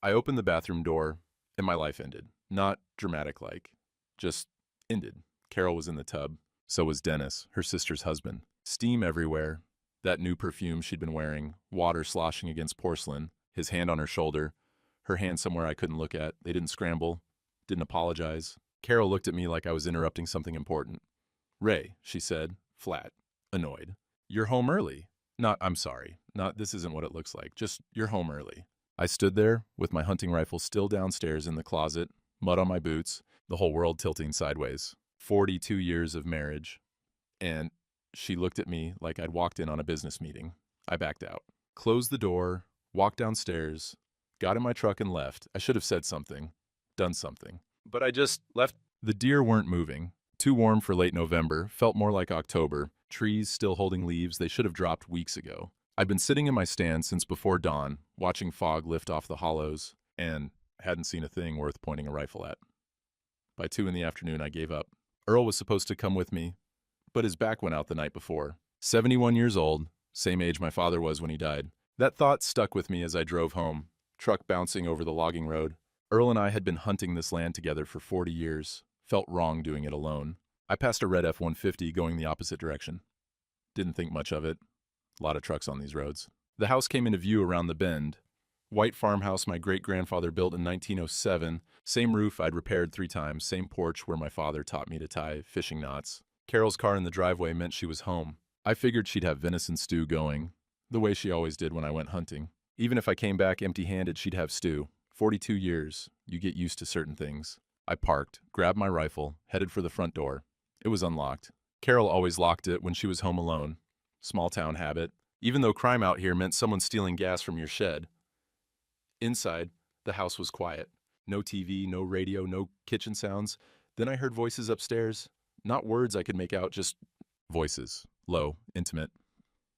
I opened the bathroom door, and my life ended. Not dramatic like, just ended. Carol was in the tub. So was Dennis, her sister's husband. Steam everywhere. That new perfume she'd been wearing, water sloshing against porcelain, his hand on her shoulder, her hand somewhere I couldn't look at. They didn't scramble, didn't apologize. Carol looked at me like I was interrupting something important. "Ray," she said, flat, annoyed. "You're home early." Not, "I'm sorry." Not, "This isn't what it looks like." Just, "You're home early." I stood there, with my hunting rifle still downstairs in the closet, mud on my boots, the whole world tilting sideways. 42 years of marriage. And she looked at me like I'd walked in on a business meeting. I backed out. Closed the door, walked downstairs, got in my truck and left. I should have said something, done something. But I just left. The deer weren't moving. Too warm for late November, felt more like October. Trees still holding leaves they should have dropped weeks ago. I'd been sitting in my stand since before dawn, watching fog lift off the hollows, and hadn't seen a thing worth pointing a rifle at. By 2 in the afternoon, I gave up. Earl was supposed to come with me, but his back went out the night before. 71 years old, same age my father was when he died. That thought stuck with me as I drove home, truck bouncing over the logging road. Earl and I had been hunting this land together for 40 years. Felt wrong doing it alone. I passed a red F-150 going the opposite direction. Didn't think much of it. A lot of trucks on these roads. The house came into view around the bend. White farmhouse my great-grandfather built in 1907. Same roof I'd repaired 3 times. Same porch where my father taught me to tie fishing knots. Carol's car in the driveway meant she was home. I figured she'd have venison stew going, the way she always did when I went hunting. Even if I came back empty-handed, she'd have stew. 42 years, you get used to certain things. I parked, grabbed my rifle, headed for the front door. It was unlocked. Carol always locked it when she was home alone. Small town habit. Even though crime out here meant someone stealing gas from your shed. Inside, the house was quiet. No TV, no radio, no kitchen sounds. Then I heard voices upstairs. Not words I could make out, just voices. Low, intimate.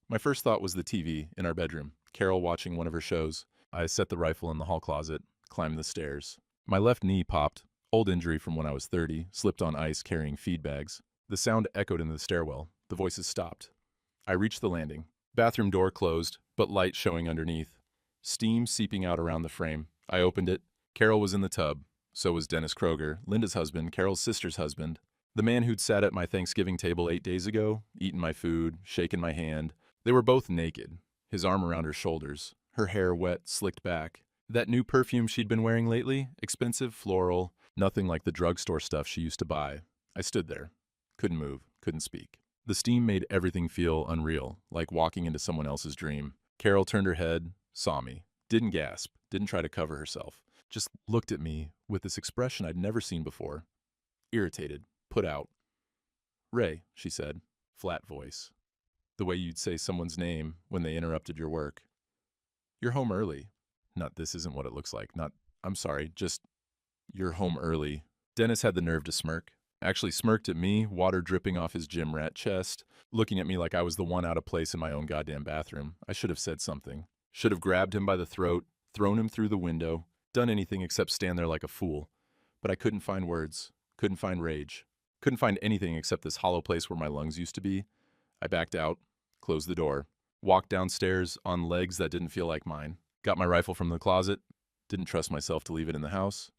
My first thought was the TV in our bedroom. Carol watching one of her shows. I set the rifle in the hall closet, climbed the stairs. My left knee popped. Old injury from when I was 30, slipped on ice carrying feed bags. The sound echoed in the stairwell. The voices stopped. I reached the landing. Bathroom door closed, but light showing underneath. Steam seeping out around the frame. I opened it. Carol was in the tub. So was Dennis Kroger, Linda's husband, Carol's sister's husband. The man who'd sat at my Thanksgiving table 8 days ago, eaten my food, shaken my hand. They were both naked, his arm around her shoulders, her hair wet, slicked back. That new perfume she'd been wearing lately, expensive, floral, nothing like the drugstore stuff she used to buy. I stood there. Couldn't move, couldn't speak. The steam made everything feel unreal, like walking into someone else's dream. Carol turned her head, saw me. Didn't gasp, didn't try to cover herself. Just looked at me with this expression I'd never seen before. Irritated, put out. "Ray," she said, flat voice. The way you'd say someone's name when they interrupted your work. "You're home early." Not, "This isn't what it looks like." Not, "I'm sorry," just, "You're home early." Dennis had the nerve to smirk. Actually smirked at me, water dripping off his gym rat chest, looking at me like I was the one out of place in my own goddamn bathroom. I should have said something. Should have grabbed him by the throat, thrown him through the window, done anything except stand there like a fool. But I couldn't find words, couldn't find rage, couldn't find anything except this hollow place where my lungs used to be. I backed out, closed the door, walked downstairs on legs that didn't feel like mine, got my rifle from the closet, didn't trust myself to leave it in the house,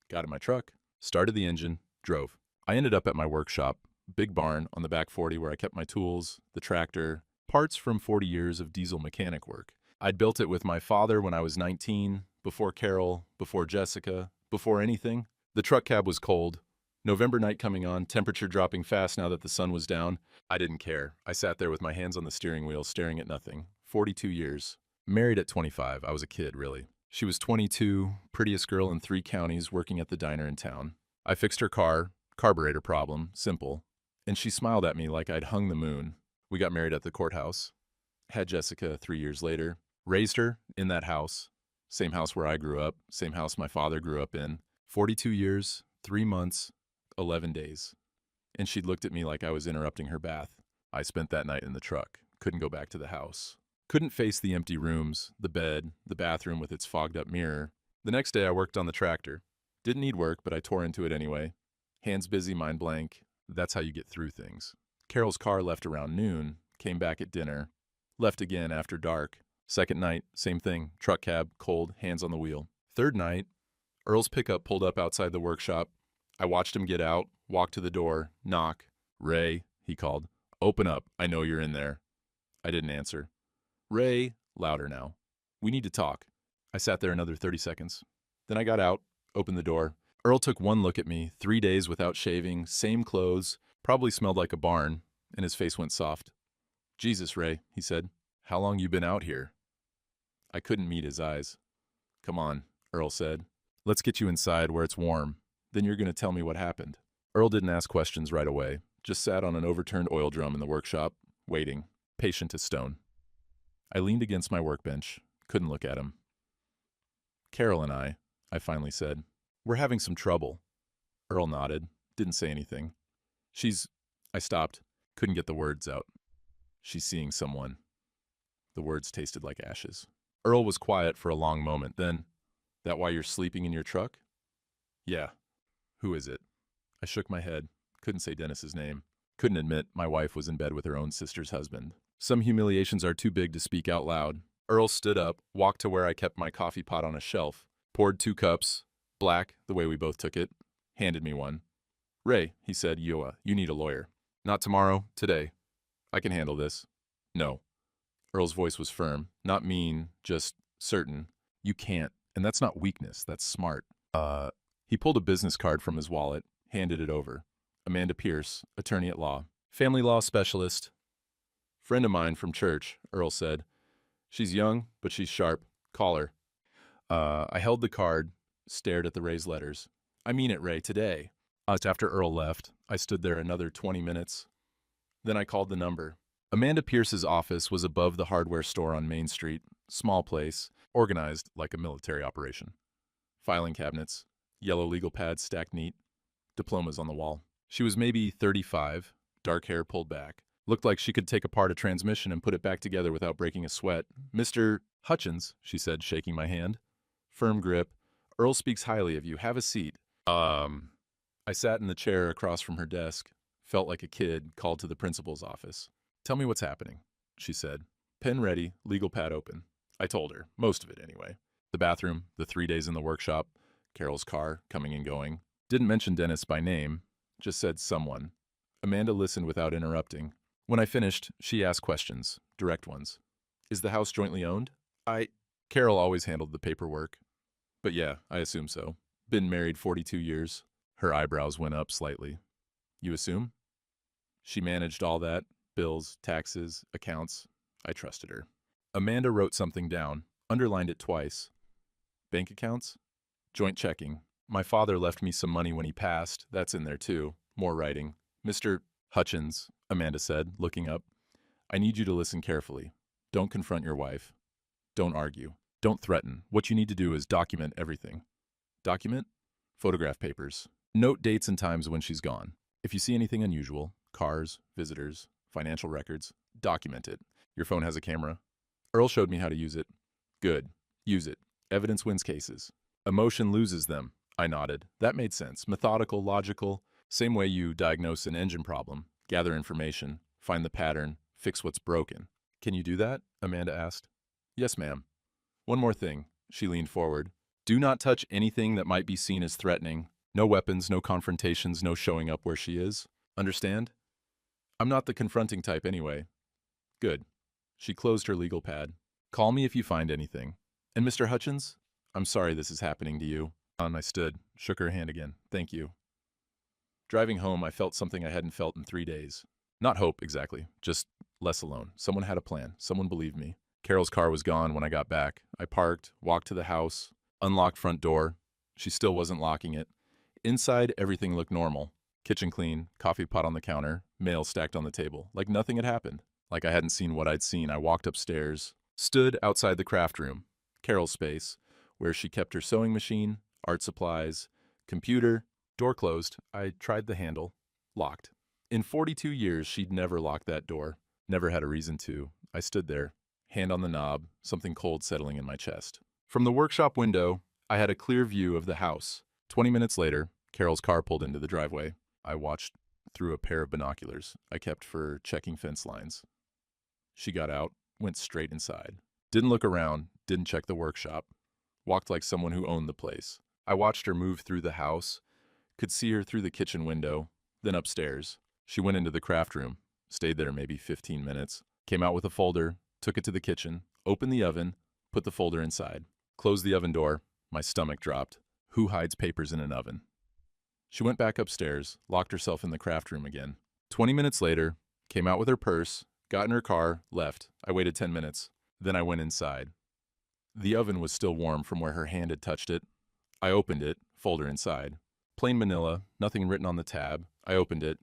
got in my truck, started the engine, drove. I ended up at my workshop, big barn on the back 40 where I kept my tools, the tractor, parts from 40 years of diesel mechanic work. I'd built it with my father when I was 19, before Carol, before Jessica, before anything. The truck cab was cold. November night coming on, temperature dropping fast now that the sun was down. I didn't care. I sat there with my hands on the steering wheel, staring at nothing. 42 years. Married at 25. I was a kid, really. She was 22, prettiest girl in 3 counties, working at the diner in town. I fixed her car, carburetor problem, simple. And she smiled at me like I'd hung the moon. We got married at the courthouse. Had Jessica 3 years later. Raised her in that house. Same house where I grew up, same house my father grew up in. 42 years, 3 months, 11 days. And she'd looked at me like I was interrupting her bath. I spent that night in the truck. Couldn't go back to the house. Couldn't face the empty rooms, the bed, the bathroom with its fogged-up mirror. The next day I worked on the tractor. Didn't need work, but I tore into it anyway. Hands busy, mind blank. That's how you get through things. Carol's car left around noon, came back at dinner. Left again after dark. Second night, same thing. Truck cab, cold, hands on the wheel. Third night, Earl's pickup pulled up outside the workshop. I watched him get out, walk to the door, knock. "Ray," he called. "Open up. I know you're in there." I didn't answer. "Ray," louder now. "We need to talk." I sat there another 30 seconds. Then I got out, opened the door. Earl took one look at me, 3 days without shaving, same clothes, probably smelled like a barn, and his face went soft. "Jesus, Ray," he said. "How long you been out here?" I couldn't meet his eyes. "Come on," Earl said. "Let's get you inside where it's warm. Then you're going to tell me what happened." Earl didn't ask questions right away, just sat on an overturned oil drum in the workshop, waiting, patient as stone. I leaned against my workbench, couldn't look at him. "Carol and I finally said, "we're having some trouble." Earl nodded, didn't say anything. I stopped, couldn't get the words out. "She's seeing someone." The words tasted like ashes. Earl was quiet for a long moment, then, "That why you're sleeping in your truck?" "Yeah." "Who is it?" I shook my head, couldn't say Dennis's name. Couldn't admit my wife was in bed with her own sister's husband. Some humiliations are too big to speak out loud. Earl stood up, walked to where I kept my coffee pot on a shelf, poured 2 cups, black, the way we both took it, handed me one. "Ray," he said, you need a lawyer." "Not tomorrow, today. I can handle this." "No." Earl's voice was firm, not mean, just certain. "You can't, and that's not weakness, that's smart." He pulled a business card from his wallet, handed it over. "Amanda Pierce, attorney at law. Family law specialist." "Friend of mine from church," Earl said. "She's young, but she's sharp. Call her." I held the card, stared at the raised letters. "I mean it, Ray, today." After Earl left, I stood there another 20 minutes. Then I called the number. Amanda Pierce's office was above the hardware store on Main Street, small place, organized like a military operation. Filing cabinets, yellow legal pads stacked neat, diplomas on the wall. She was maybe 35, dark hair pulled back. Looked like she could take apart a transmission and put it back together without breaking a sweat. "Mr. Hutchins," she said, shaking my hand. "Firm grip. Earl speaks highly of you. Have a seat." I sat in the chair across from her desk, felt like a kid called to the principal's office. "Tell me what's happening," she said. Pen ready, legal pad open. I told her, most of it anyway. The bathroom, the 3 days in the workshop, Carol's car, coming and going. Didn't mention Dennis by name, just said someone. Amanda listened without interrupting. When I finished, she asked questions, direct ones. "Is the house jointly owned?" Carol always handled the paperwork. "But yeah, I assume so. Been married 42 years. Her eyebrows went up slightly. "You assume?" "She managed all that, bills, taxes, accounts. I trusted her." Amanda wrote something down, underlined it twice. "Bank accounts?" "Joint checking. My father left me some money when he passed. That's in there too." More writing. "Mr. Hutchins," Amanda said, looking up. "I need you to listen carefully. Don't confront your wife. Don't argue. Don't threaten. What you need to do is document everything." "Document?" "Photograph papers. Note dates and times when she's gone. If you see anything unusual, cars, visitors, financial records, document it. Your phone has a camera?" Earl showed me how to use it. "Good. Use it. Evidence wins cases. Emotion loses them." I nodded. That made sense. Methodical, logical. Same way you diagnose an engine problem. Gather information, find the pattern, fix what's broken. "Can you do that?" Amanda asked. "Yes, ma'am." "One more thing." She leaned forward. "Do not touch anything that might be seen as threatening. No weapons, no confrontations, no showing up where she is. Understand? I'm not the confronting type anyway." "Good." She closed her legal pad. "Call me if you find anything. And Mr. Hutchins, I'm sorry this is happening to you." I stood, shook her hand again. "Thank you." Driving home, I felt something I hadn't felt in 3 days. Not hope, exactly. Just less alone. Someone had a plan. Someone believed me. Carol's car was gone when I got back. I parked, walked to the house, unlocked front door. She still wasn't locking it. Inside, everything looked normal. Kitchen clean, coffee pot on the counter, mail stacked on the table. Like nothing had happened. Like I hadn't seen what I'd seen. I walked upstairs, stood outside the craft room, Carol's space, where she kept her sewing machine, art supplies, computer. Door closed. I tried the handle. Locked. In 42 years, she'd never locked that door. Never had a reason to. I stood there, hand on the knob, something cold settling in my chest. From the workshop window, I had a clear view of the house. 20 minutes later, Carol's car pulled into the driveway. I watched through a pair of binoculars I kept for checking fence lines. She got out, went straight inside. Didn't look around, didn't check the workshop. walked like someone who owned the place. I watched her move through the house, could see her through the kitchen window, then upstairs. She went into the craft room, stayed there maybe 15 minutes, came out with a folder, took it to the kitchen, opened the oven, put the folder inside, closed the oven door. My stomach dropped. Who hides papers in an oven? She went back upstairs, locked herself in the craft room again. 20 minutes later, came out with her purse, got in her car, left. I waited 10 minutes. Then I went inside. The oven was still warm from where her hand had touched it. I opened it, folder inside. Plain manila, nothing written on the tab. I opened it.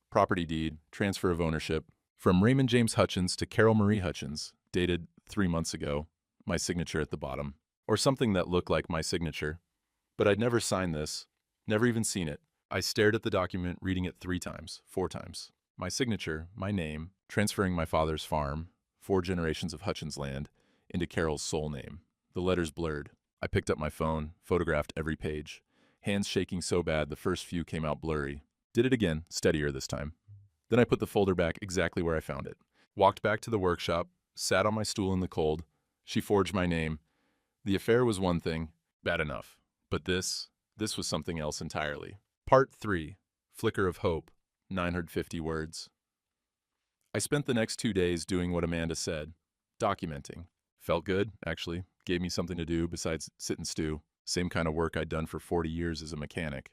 Property deed, transfer of ownership. From Raymond James Hutchins to Carol Marie Hutchins, dated 3 months ago. My signature at the bottom. Or something that looked like my signature. But I'd never signed this, never even seen it. I stared at the document, reading it 3 times, 4 times. My signature, my name, transferring my father's farm, 4 generations of Hutchins land, into Carol's sole name. The letters blurred. I picked up my phone, photographed every page. Hands shaking so bad the first few came out blurry. Did it again, steadier this time. Then I put the folder back exactly where I found it. Walked back to the workshop, sat on my stool in the cold. She forged my name. The affair was one thing, bad enough. But this was something else entirely. Part 3. Flicker of Hope. 950 words. I spent the next 2 days doing what Amanda said. Documenting. Felt good, actually. Gave me something to do besides sit and stew. Same kind of work I'd done for 40 years as a mechanic.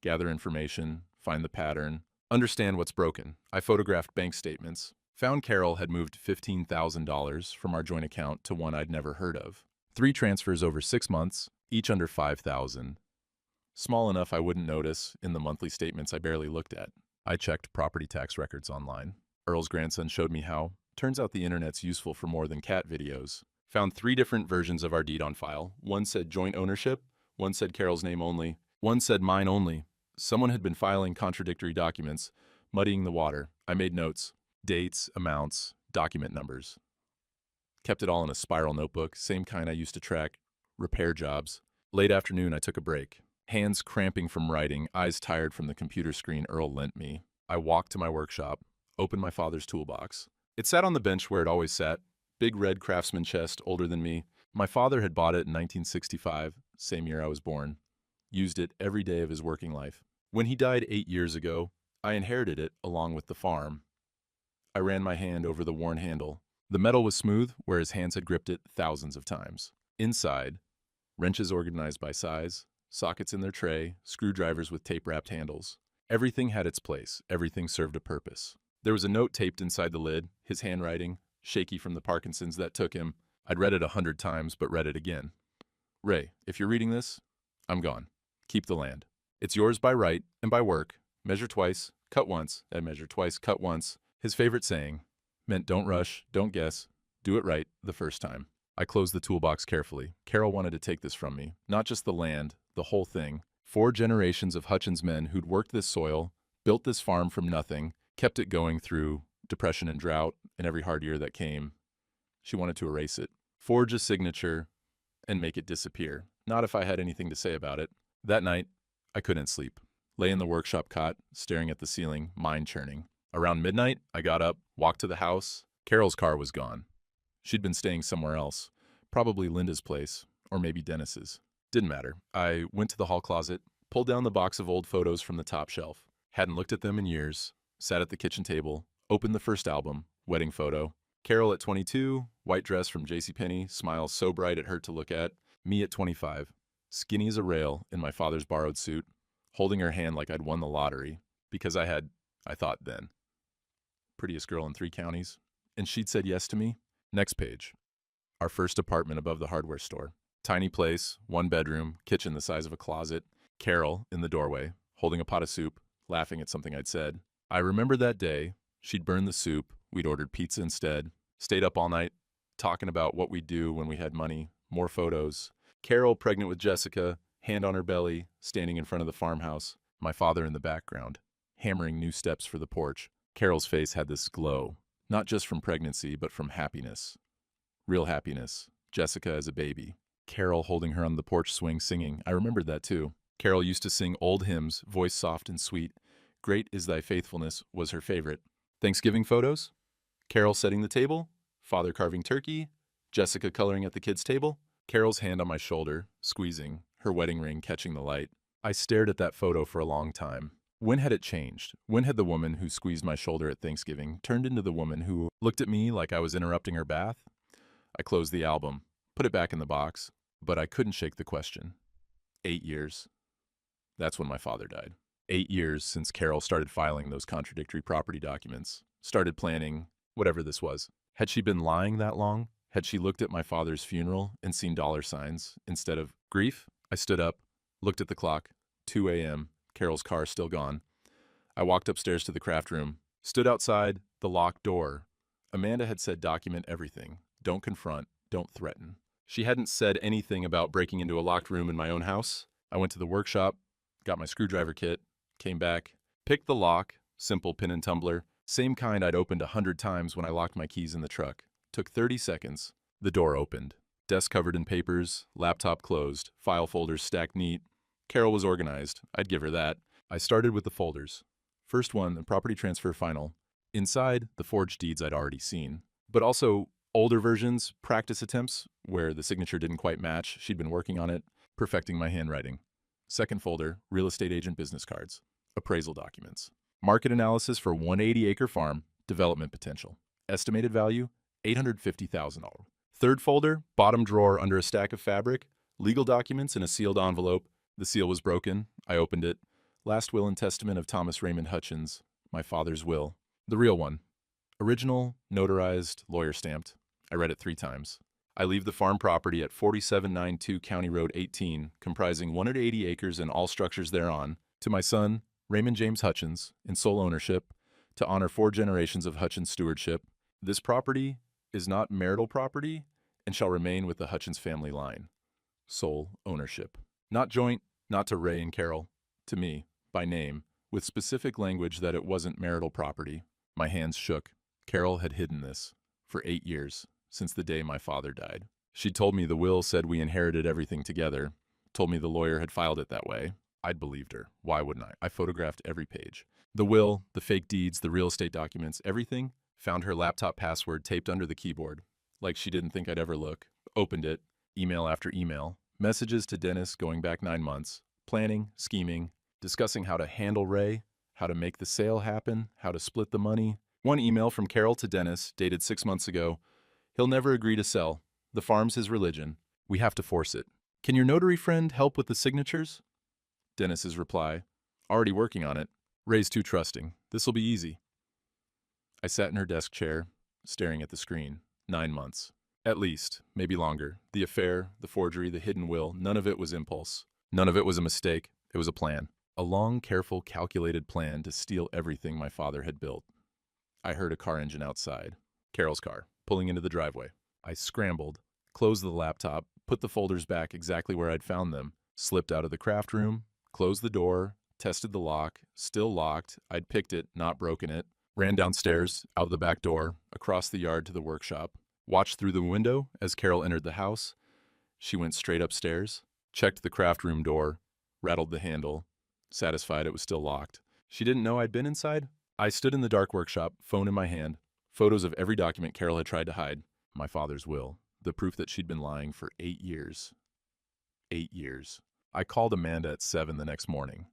Gather information, find the pattern, understand what's broken. I photographed bank statements. Found Carol had moved $15,000 from our joint account to one I'd never heard of. 3 transfers over 6 months, each under $5,000. Small enough I wouldn't notice in the monthly statements I barely looked at. I checked property tax records online. Earl's grandson showed me how. Turns out the internet's useful for more than cat videos. Found 3 different versions of our deed on file. One said joint ownership, one said Carol's name only, one said mine only. Someone had been filing contradictory documents, muddying the water. I made notes, dates, amounts, document numbers. Kept it all in a spiral notebook, same kind I used to track repair jobs. Late afternoon, I took a break. Hands cramping from writing, eyes tired from the computer screen Earl lent me. I walked to my workshop, opened my father's toolbox. It sat on the bench where it always sat, big red Craftsman chest, older than me. My father had bought it in 1965, same year I was born. Used it every day of his working life. When he died 8 years ago, I inherited it along with the farm. I ran my hand over the worn handle. The metal was smooth, where his hands had gripped it thousands of times. Inside, wrenches organized by size, sockets in their tray, screwdrivers with tape-wrapped handles. Everything had its place. Everything served a purpose. There was a note taped inside the lid, his handwriting, shaky from the Parkinson's that took him. I'd read it 100 times, but read it again. Ray, if you're reading this, I'm gone. Keep the land. It's yours by right and by work. Measure twice, cut once, and measure twice, cut once. His favorite saying meant don't rush, don't guess, do it right the first time. I closed the toolbox carefully. Carol wanted to take this from me. Not just the land, the whole thing. 4 generations of Hutchins men who'd worked this soil, built this farm from nothing, kept it going through depression and drought and every hard year that came. She wanted to erase it, forge a signature, and make it disappear. Not if I had anything to say about it. That night, I couldn't sleep. Lay in the workshop cot, staring at the ceiling, mind churning. Around midnight, I got up, walked to the house. Carol's car was gone. She'd been staying somewhere else, probably Linda's place, or maybe Dennis's. Didn't matter. I went to the hall closet, pulled down the box of old photos from the top shelf. Hadn't looked at them in years. Sat at the kitchen table, opened the first album, wedding photo. Carol at 22, white dress from JCPenney, smiles so bright it hurt to look at. Me at 25, skinny as a rail in my father's borrowed suit, holding her hand like I'd won the lottery, because I thought then. Prettiest girl in 3 counties. And she'd said yes to me. Next page. Our first apartment above the hardware store. Tiny place, 1 bedroom, kitchen the size of a closet. Carol in the doorway, holding a pot of soup, laughing at something I'd said. I remember that day. She'd burned the soup. We'd ordered pizza instead. Stayed up all night, talking about what we'd do when we had money. More photos. Carol pregnant with Jessica, hand on her belly, standing in front of the farmhouse. My father in the background, hammering new steps for the porch. Carol's face had this glow, not just from pregnancy, but from happiness. Real happiness. Jessica as a baby. Carol holding her on the porch swing singing. I remembered that too. Carol used to sing old hymns, voice soft and sweet. Great is thy faithfulness was her favorite. Thanksgiving photos. Carol setting the table. Father carving turkey. Jessica coloring at the kids' table. Carol's hand on my shoulder, squeezing, her wedding ring catching the light. I stared at that photo for a long time. When had it changed? When had the woman who squeezed my shoulder at Thanksgiving turned into the woman who looked at me like I was interrupting her bath? I closed the album, put it back in the box, but I couldn't shake the question. 8 years. That's when my father died. 8 years since Carol started filing those contradictory property documents, started planning whatever this was. Had she been lying that long? Had she looked at my father's funeral and seen dollar signs instead of grief? I stood up, looked at the clock. 2 a.m. Carol's car still gone. I walked upstairs to the craft room, stood outside the locked door. Amanda had said document everything. Don't confront, don't threaten. She hadn't said anything about breaking into a locked room in my own house. I went to the workshop, got my screwdriver kit, came back, picked the lock, simple pin and tumbler, same kind I'd opened 100 times when I locked my keys in the truck. Took 30 seconds. The door opened. Desk covered in papers, laptop closed, file folders stacked neat. Carol was organized. I'd give her that. I started with the folders. First one, the property transfer final. Inside, the forged deeds I'd already seen, but also older versions, practice attempts, where the signature didn't quite match. She'd been working on it, perfecting my handwriting. Second folder, real estate agent business cards, appraisal documents. Market analysis for 180-acre farm, development potential. Estimated value, $850,000. Third folder, bottom drawer under a stack of fabric, legal documents in a sealed envelope. The seal was broken. I opened it. Last will and testament of Thomas Raymond Hutchins, my father's will. The real one. Original, notarized, lawyer stamped. I read it 3 times. I leave the farm property at 4792 County Road 18, comprising 180 acres and all structures thereon, to my son, Raymond James Hutchins, in sole ownership, to honor 4 generations of Hutchins stewardship. This property is not marital property and shall remain with the Hutchins family line. Sole ownership. Not joint, not to Ray and Carol, to me, by name, with specific language that it wasn't marital property. My hands shook. Carol had hidden this for 8 years, since the day my father died. She told me the will said we inherited everything together, told me the lawyer had filed it that way. I'd believed her. Why wouldn't I? I photographed every page. The will, the fake deeds, the real estate documents, everything. Found her laptop password taped under the keyboard, like she didn't think I'd ever look. Opened it, email after email. Messages to Dennis going back 9 months. Planning, scheming, discussing how to handle Ray, how to make the sale happen, how to split the money. One email from Carol to Dennis, dated 6 months ago. He'll never agree to sell. The farm's his religion. We have to force it. Can your notary friend help with the signatures? Dennis's reply, already working on it. Ray's too trusting. This'll be easy. I sat in her desk chair, staring at the screen. 9 months. At least, maybe longer. The affair, the forgery, the hidden will, none of it was impulse. None of it was a mistake. It was a plan. A long, careful, calculated plan to steal everything my father had built. I heard a car engine outside. Carol's car, pulling into the driveway. I scrambled, closed the laptop, put the folders back exactly where I'd found them, slipped out of the craft room, closed the door, tested the lock, still locked. I'd picked it, not broken it. Ran downstairs, out the back door, across the yard to the workshop. Watched through the window as Carol entered the house. She went straight upstairs, checked the craft room door, rattled the handle, satisfied it was still locked. She didn't know I'd been inside. I stood in the dark workshop, phone in my hand, photos of every document Carol had tried to hide. My father's will, the proof that she'd been lying for 8 years. 8 years. I called Amanda at 7 the next morning.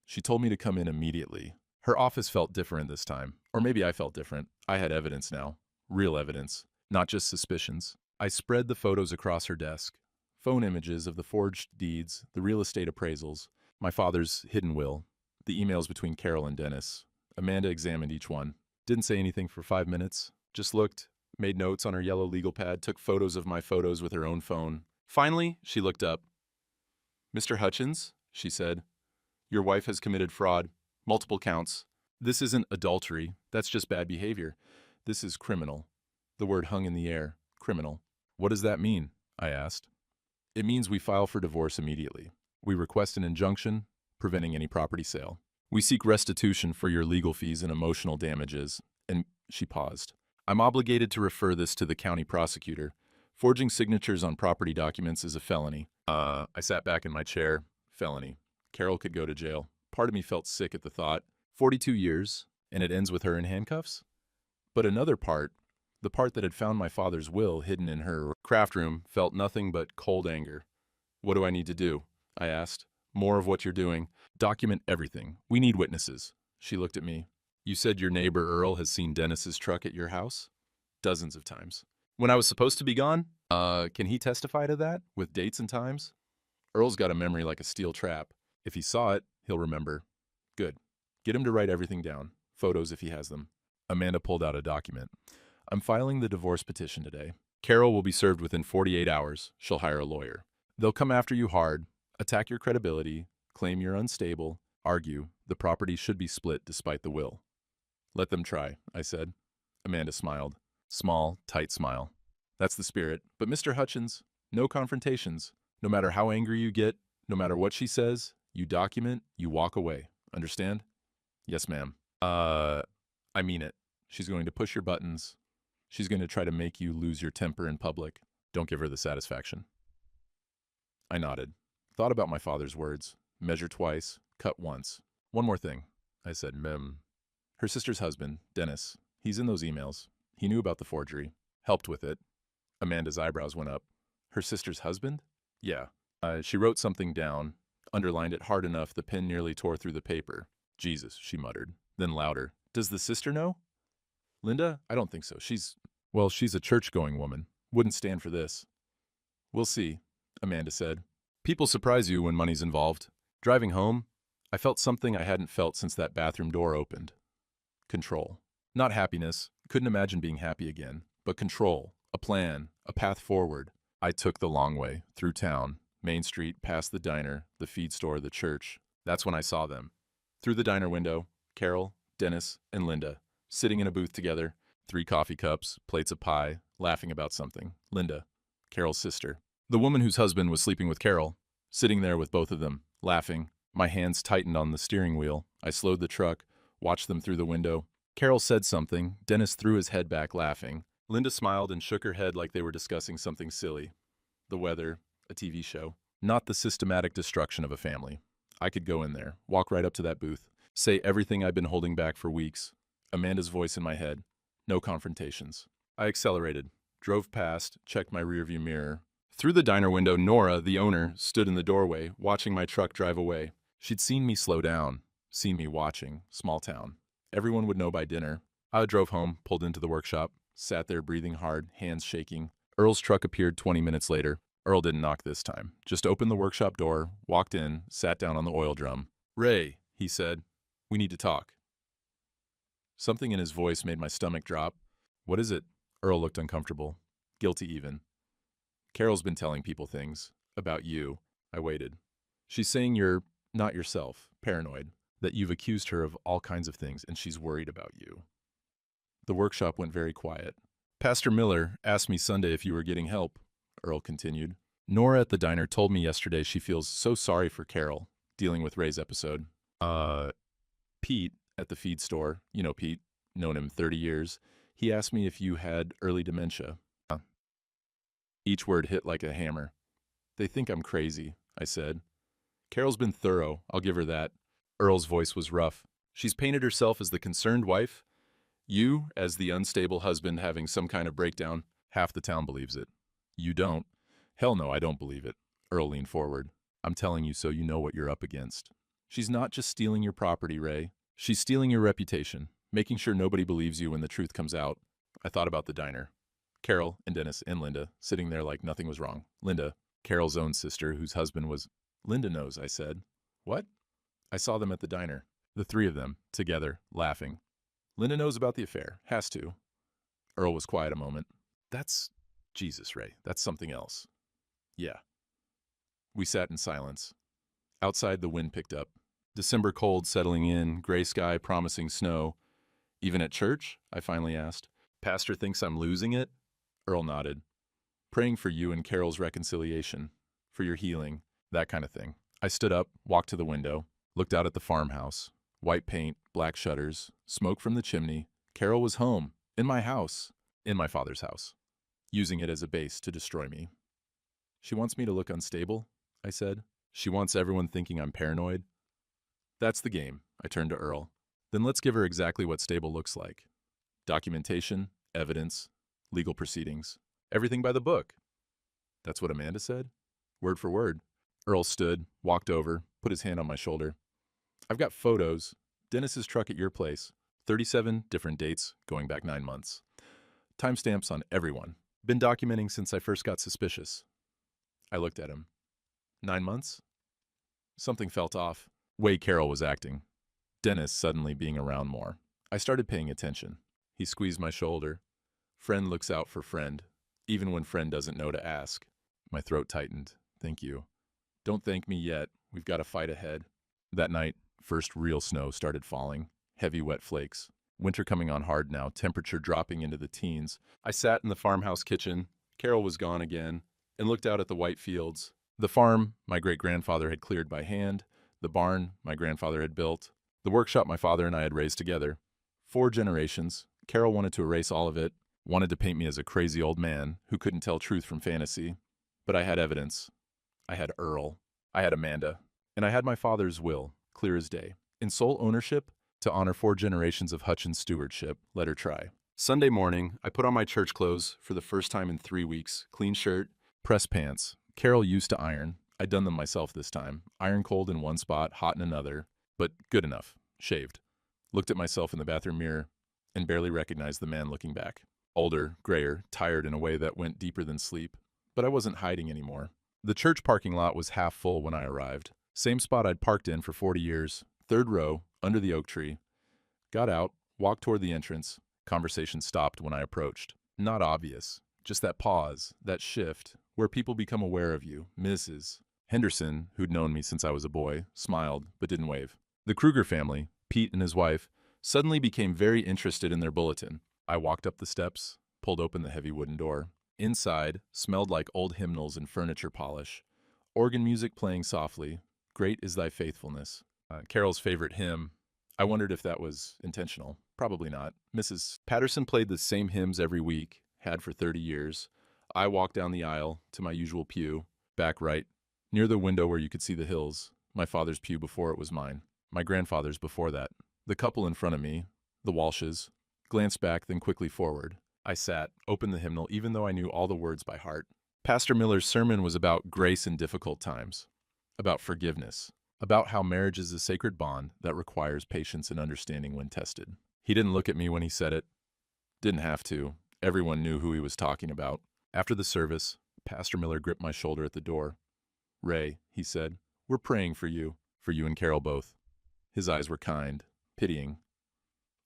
She told me to come in immediately. Her office felt different this time. Or maybe I felt different. I had evidence now. Real evidence. Not just suspicions. I spread the photos across her desk. Phone images of the forged deeds, the real estate appraisals, my father's hidden will, the emails between Carol and Dennis. Amanda examined each one. Didn't say anything for 5 minutes. Just looked, made notes on her yellow legal pad, took photos of my photos with her own phone. Finally, she looked up. Mr. Hutchins, she said, your wife has committed fraud. Multiple counts. This isn't adultery. That's just bad behavior. This is criminal. The word hung in the air. Criminal. What does that mean? I asked. It means we file for divorce immediately. We request an injunction, preventing any property sale. We seek restitution for your legal fees and emotional damages. And she paused. I'm obligated to refer this to the county prosecutor. Forging signatures on property documents is a felony. I sat back in my chair. Felony. Carol could go to jail. Part of me felt sick at the thought. 42 years, and it ends with her in handcuffs? But another part The part that had found my father's will hidden in her craft room felt nothing but cold anger. What do I need to do? I asked. More of what you're doing. Document everything. We need witnesses. She looked at me. You said your neighbor Earl has seen Dennis's truck at your house? Dozens of times. When I was supposed to be gone? Can he testify to that? With dates and times? Earl's got a memory like a steel trap. If he saw it, he'll remember. Good. Get him to write everything down. Photos if he has them. Amanda pulled out a document. I'm filing the divorce petition today. Carol will be served within 48 hours. She'll hire a lawyer. They'll come after you hard, attack your credibility, claim you're unstable, argue the property should be split despite the will. Let them try, I said. Amanda smiled. Small, tight smile. That's the spirit. But Mr. Hutchins, no confrontations. No matter how angry you get, no matter what she says, you document, you walk away. Understand? Yes, ma'am. I mean it. She's going to push your buttons. She's going to try to make you lose your temper in public. Don't give her the satisfaction. I nodded. Thought about my father's words. Measure twice, cut once. One more thing, I said, Her sister's husband, Dennis, he's in those emails. He knew about the forgery. Helped with it. Amanda's eyebrows went up. Her sister's husband? Yeah. She wrote something down, underlined it hard enough the pen nearly tore through the paper. Jesus, she muttered. Then louder. Does the sister know? Linda? I don't think so. She's a church-going woman. Wouldn't stand for this. We'll see, Amanda said. People surprise you when money's involved. Driving home, I felt something I hadn't felt since that bathroom door opened. Control. Not happiness. Couldn't imagine being happy again. But control. A plan. A path forward. I took the long way, through town, Main Street, past the diner, the feed store, the church. That's when I saw them. Through the diner window, Carol, Dennis, and Linda, sitting in a booth together, 3 coffee cups, plates of pie, laughing about something. Linda, Carol's sister. The woman whose husband was sleeping with Carol, sitting there with both of them, laughing. My hands tightened on the steering wheel. I slowed the truck, watched them through the window. Carol said something. Dennis threw his head back, laughing. Linda smiled and shook her head like they were discussing something silly. The weather, a TV show. Not the systematic destruction of a family. I could go in there, walk right up to that booth, say everything I've been holding back for weeks. Amanda's voice in my head. No confrontations. I accelerated, drove past, checked my rearview mirror. Through the diner window, Nora, the owner, stood in the doorway, watching my truck drive away. She'd seen me slow down, seen me watching, small town. Everyone would know by dinner. I drove home, pulled into the workshop, sat there breathing hard, hands shaking. Earl's truck appeared 20 minutes later. Earl didn't knock this time. Just opened the workshop door, walked in, sat down on the oil drum. Ray, he said, we need to talk. Something in his voice made my stomach drop. What is it? Earl looked uncomfortable. Guilty even. Carol's been telling people things. About you. I waited. She's saying you're not yourself, paranoid, that you've accused her of all kinds of things and she's worried about you. The workshop went very quiet. Pastor Miller asked me Sunday if you were getting help, Earl continued. Nora at the diner told me yesterday she feels so sorry for Carol, dealing with Ray's episode. Pete at the feed store, you know Pete, known him 30 years, he asked me if you had early dementia. Each word hit like a hammer. They think I'm crazy, I said. Carol's been thorough, I'll give her that. Earl's voice was rough. She's painted herself as the concerned wife. You, as the unstable husband having some kind of breakdown. Half the town believes it. You don't? Hell no, I don't believe it. Earl leaned forward. I'm telling you so you know what you're up against. She's not just stealing your property, Ray. She's stealing your reputation, making sure nobody believes you when the truth comes out. I thought about the diner. Carol and Dennis and Linda, sitting there like nothing was wrong. Linda, Carol's own sister, whose husband was... Linda knows, I said. What? I saw them at the diner. The 3 of them, together, laughing. Linda knows about the affair. Has to. Earl was quiet a moment. That's... Jesus, Ray. That's something else. Yeah. We sat in silence. Outside, the wind picked up. December cold settling in, gray sky promising snow. Even at church? I finally asked. Pastor thinks I'm losing it? Earl nodded. Praying for you and Carol's reconciliation. For your healing. That kind of thing. I stood up, walked to the window, looked out at the farmhouse. White paint, black shutters, smoke from the chimney. Carol was home. In my house. In my father's house. Using it as a base to destroy me. She wants me to look unstable, I said. She wants everyone thinking I'm paranoid. That's the game, I turned to Earl. Then let's give her exactly what stable looks like. Documentation, evidence, legal proceedings. Everything by the book. That's what Amanda said? Word for word. Earl stood, walked over, put his hand on my shoulder. I've got photos. Dennis's truck at your place. 37 different dates going back 9 months. Timestamps on everyone. Been documenting since I first got suspicious. I looked at him. 9 months? Something felt off. Way Carol was acting. Dennis suddenly being around more. I started paying attention. He squeezed my shoulder. Friend looks out for friend, even when friend doesn't know to ask. My throat tightened. Thank you. Don't thank me yet. We've got a fight ahead. That night, first real snow started falling. Heavy wet flakes. Winter coming on hard now, temperature dropping into the teens. I sat in the farmhouse kitchen. Carol was gone again, and looked out at the white fields. The farm my great-grandfather had cleared by hand. The barn my grandfather had built. The workshop my father and I had raised together. 4 generations. Carol wanted to erase all of it. Wanted to paint me as a crazy old man who couldn't tell truth from fantasy. But I had evidence. I had Earl. I had Amanda. And I had my father's will, clear as day. In sole ownership, to honor 4 generations of Hutchins stewardship, let her try. Sunday morning, I put on my church clothes for the first time in 3 weeks. Clean shirt, pressed pants. Carol used to iron. I'd done them myself this time. Iron cold in one spot, hot in another. But good enough. Shaved. Looked at myself in the bathroom mirror and barely recognized the man looking back. Older, grayer, tired in a way that went deeper than sleep. But I wasn't hiding anymore. The church parking lot was half full when I arrived. Same spot I'd parked in for 40 years. 3rd row, under the oak tree. Got out, walked toward the entrance. Conversation stopped when I approached. Not obvious. Just that pause, that shift, where people become aware of you. Mrs. Henderson, who'd known me since I was a boy, smiled, but didn't wave. The Kruger family, Pete and his wife, suddenly became very interested in their bulletin. I walked up the steps, pulled open the heavy wooden door. Inside, smelled like old hymnals and furniture polish. Organ music playing softly. Great is thy faithfulness. Carol's favorite hymn. I wondered if that was intentional. Probably not. Mrs. Patterson played the same hymns every week, had for 30 years. I walked down the aisle to my usual pew, back right, near the window where you could see the hills. My father's pew before it was mine. My grandfather's before that. The couple in front of me, the Walshes, glanced back, then quickly forward. I sat, opened the hymnal, even though I knew all the words by heart. Pastor Miller's sermon was about grace in difficult times, about forgiveness, about how marriage is a sacred bond that requires patience and understanding when tested. He didn't look at me when he said it. Didn't have to. Everyone knew who he was talking about. After the service, Pastor Miller gripped my shoulder at the door. "Ray," he said, "we're praying for you and Carol both." His eyes were kind, pitying.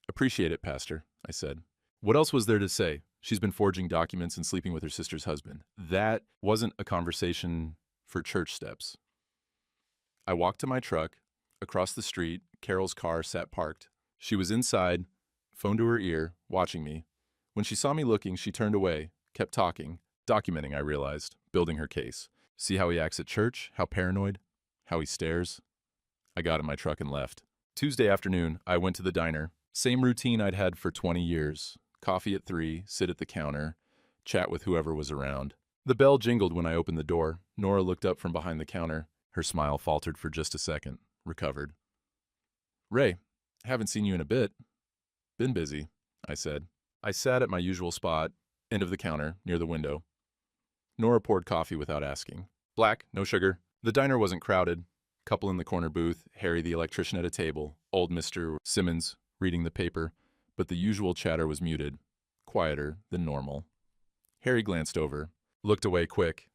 "Appreciate it, Pastor," I said. What else was there to say? She's been forging documents and sleeping with her sister's husband. That wasn't a conversation for church steps. I walked to my truck. Across the street, Carol's car sat parked. She was inside, phone to her ear, watching me. When she saw me looking, she turned away, kept talking, documenting, I realized, building her case. See how he acts at church, how paranoid, how he stares. I got in my truck and left. Tuesday afternoon, I went to the diner. Same routine I'd had for 20 years. Coffee at 3, sit at the counter, chat with whoever was around. The bell jingled when I opened the door. Nora looked up from behind the counter. Her smile faltered for just a second, recovered. "Ray, haven't seen you in a bit." "Been busy," I said. I sat at my usual spot, end of the counter, near the window. Nora poured coffee without asking. Black, no sugar. The diner wasn't crowded. Couple in the corner booth, Harry the electrician at a table, old Mr. Simmons reading the paper, but the usual chatter was muted, quieter than normal. Harry glanced over, looked away quick.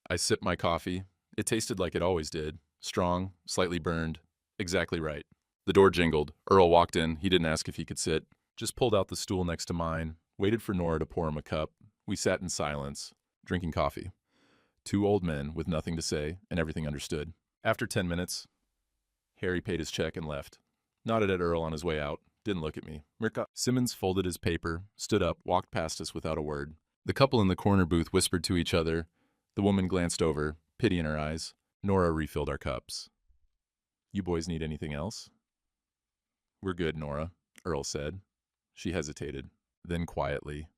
I sipped my coffee. It tasted like it always did, strong, slightly burned, exactly right. The door jingled. Earl walked in. He didn't ask if he could sit, just pulled out the stool next to mine, waited for Nora to pour him a cup. We sat in silence, drinking coffee. 2 old men with nothing to say and everything understood. After 10 minutes, Harry paid his check and left. Nodded at Earl on his way out. Didn't look at me. Simmons folded his paper, stood up, walked past us without a word. The couple in the corner booth whispered to each other. The woman glanced over, pity in her eyes. Nora refilled our cups. "You boys need anything else?" "We're good, Nora," Earl said. She hesitated. Then quietly,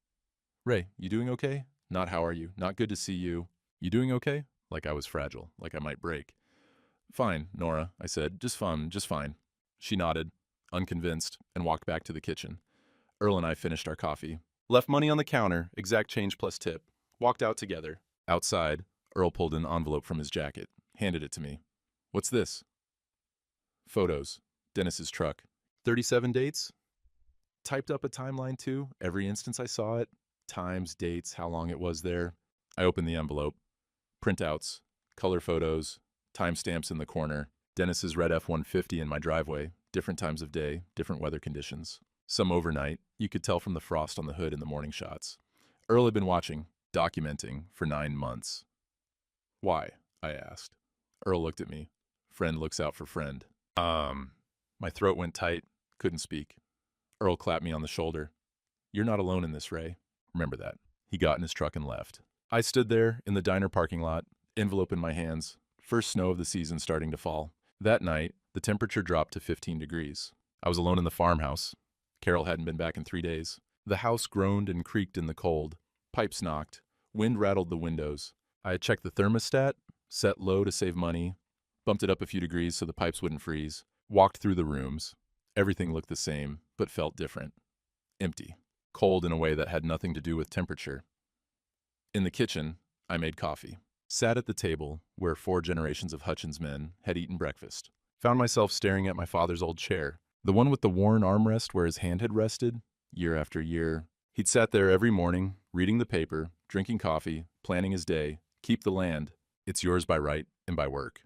"Ray, you doing okay? Not how are you? Not good to see you. You doing okay?" Like I was fragile, like I might break. "Fine, Nora," I said. Just fine." She nodded, unconvinced, and walked back to the kitchen. Earl and I finished our coffee. Left money on the counter, exact change plus tip. Walked out together. Outside, Earl pulled an envelope from his jacket, handed it to me. What's this? Photos. Dennis's truck. 37 dates? Typed up a timeline too, every instance I saw it. Times, dates, how long it was there. I opened the envelope. Printouts, color photos, timestamps in the corner. Dennis's red F-150 in my driveway. Different times of day, different weather conditions. Some overnight. You could tell from the frost on the hood in the morning shots. Earl had been watching, documenting, for 9 months. Why? I asked. Earl looked at me. Friend looks out for friend. My throat went tight, couldn't speak. Earl clapped me on the shoulder. You're not alone in this, Ray. Remember that. He got in his truck and left. I stood there in the diner parking lot, envelope in my hands. First snow of the season starting to fall. That night, the temperature dropped to 15 degrees. I was alone in the farmhouse. Carol hadn't been back in 3 days. The house groaned and creaked in the cold. Pipes knocked. Wind rattled the windows. I had checked the thermostat, set low to save money, bumped it up a few degrees so the pipes wouldn't freeze, walked through the rooms. Everything looked the same, but felt different. Empty. Cold in a way that had nothing to do with temperature. In the kitchen, I made coffee. Sat at the table where 4 generations of Hutchins men had eaten breakfast. Found myself staring at my father's old chair, the one with the worn armrest where his hand had rested, year after year. He'd sat there every morning, reading the paper, drinking coffee, planning his day. Keep the land. It's yours by right and by work.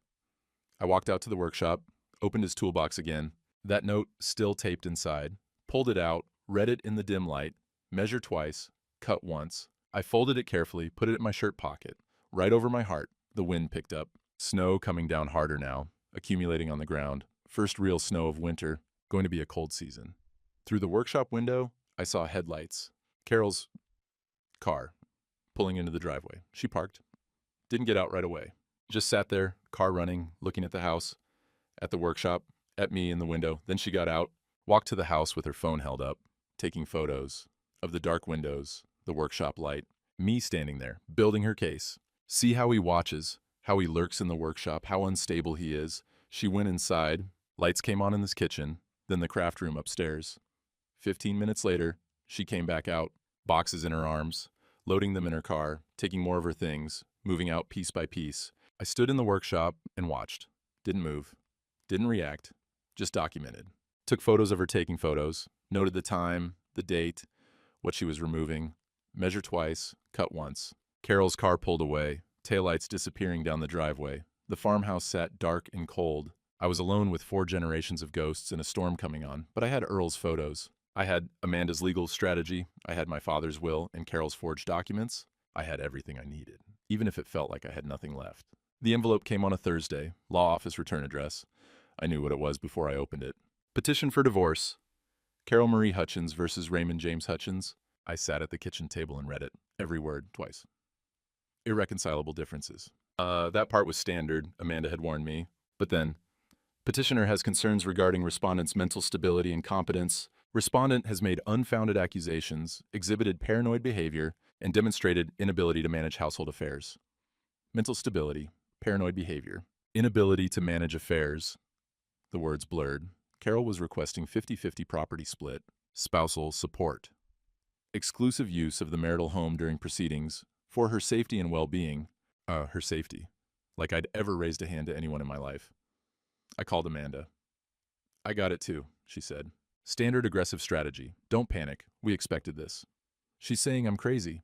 I walked out to the workshop, opened his toolbox again. That note still taped inside. Pulled it out, read it in the dim light. Measure twice, cut once. I folded it carefully, put it in my shirt pocket. Right over my heart, the wind picked up. Snow coming down harder now, accumulating on the ground. First real snow of winter, going to be a cold season. Through the workshop window, I saw headlights. Carol's car, pulling into the driveway. She parked. Didn't get out right away. Just sat there, car running, looking at the house, at the workshop, at me in the window. Then she got out, walked to the house with her phone held up, taking photos of the dark windows, the workshop light. Me standing there, building her case. See how he watches, how he lurks in the workshop, how unstable he is. She went inside. Lights came on in this kitchen, then the craft room upstairs. 15 minutes later, she came back out, boxes in her arms, loading them in her car, taking more of her things, moving out piece by piece. I stood in the workshop and watched. Didn't move. Didn't react. Just documented. Took photos of her taking photos, noted the time, the date, what she was removing. Measure twice, cut once. Carol's car pulled away, taillights disappearing down the driveway. The farmhouse sat dark and cold. I was alone with 4 generations of ghosts and a storm coming on, but I had Earl's photos. I had Amanda's legal strategy. I had my father's will and Carol's forged documents. I had everything I needed, even if it felt like I had nothing left. The envelope came on a Thursday, law office return address. I knew what it was before I opened it. Petition for divorce. Carol Marie Hutchins versus Raymond James Hutchins. I sat at the kitchen table and read it, every word, twice. Irreconcilable differences. That part was standard, Amanda had warned me. But then, petitioner has concerns regarding respondent's mental stability and competence. Respondent has made unfounded accusations, exhibited paranoid behavior, and demonstrated inability to manage household affairs. Mental stability, paranoid behavior, inability to manage affairs. The words blurred. Carol was requesting 50-50 property split, spousal support, exclusive use of the marital home during proceedings for her safety and well-being. Her safety. Like I'd ever raised a hand to anyone in my life. I called Amanda. I got it too, she said. Standard aggressive strategy. Don't panic. We expected this. She's saying I'm crazy.